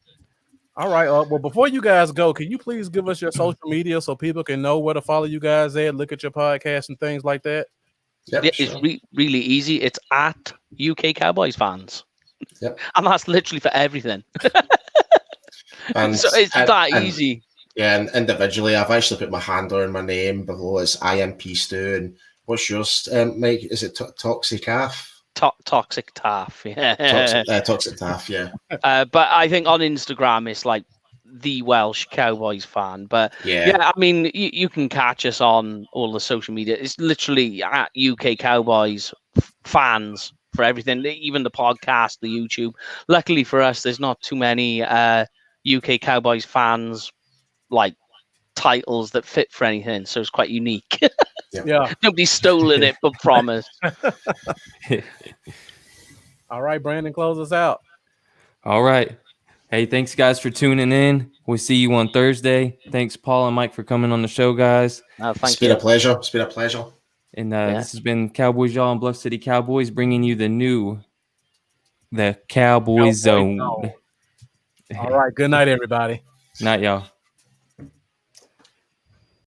All right. Well, before you guys go, can you please give us your social media so people can know where to follow you guys at, look at your podcast and things like that? Yep, it's really easy. It's at UK Cowboys Fans. Yep. And that's literally for everything. And so it's that easy. Yeah, and individually, I've actually put my handle and my name below as IMP Stu. And what's yours, Mike? Is it Toxic Calf? Toxic Taff, yeah. Toxic Taff, yeah. But I think on Instagram it's like the Welsh Cowboys fan. But yeah, I mean, you can catch us on all the social media. It's literally at UK Cowboys Fans for everything, even the podcast, the YouTube. Luckily for us, there's not too many UK Cowboys fans like titles that fit for anything, so it's quite unique. Yeah. Nobody's stolen it, but promise. All right, Brandon, close us out. All right. Hey, thanks guys for tuning in. We'll see you on Thursday. Thanks, Paul and Mike, for coming on the show, guys. It's been a pleasure. It's been a pleasure. And this has been Cowboys Y'all and Bluff City Cowboys, bringing you the Cowboy Zone. All right. Good night, everybody. Night, y'all.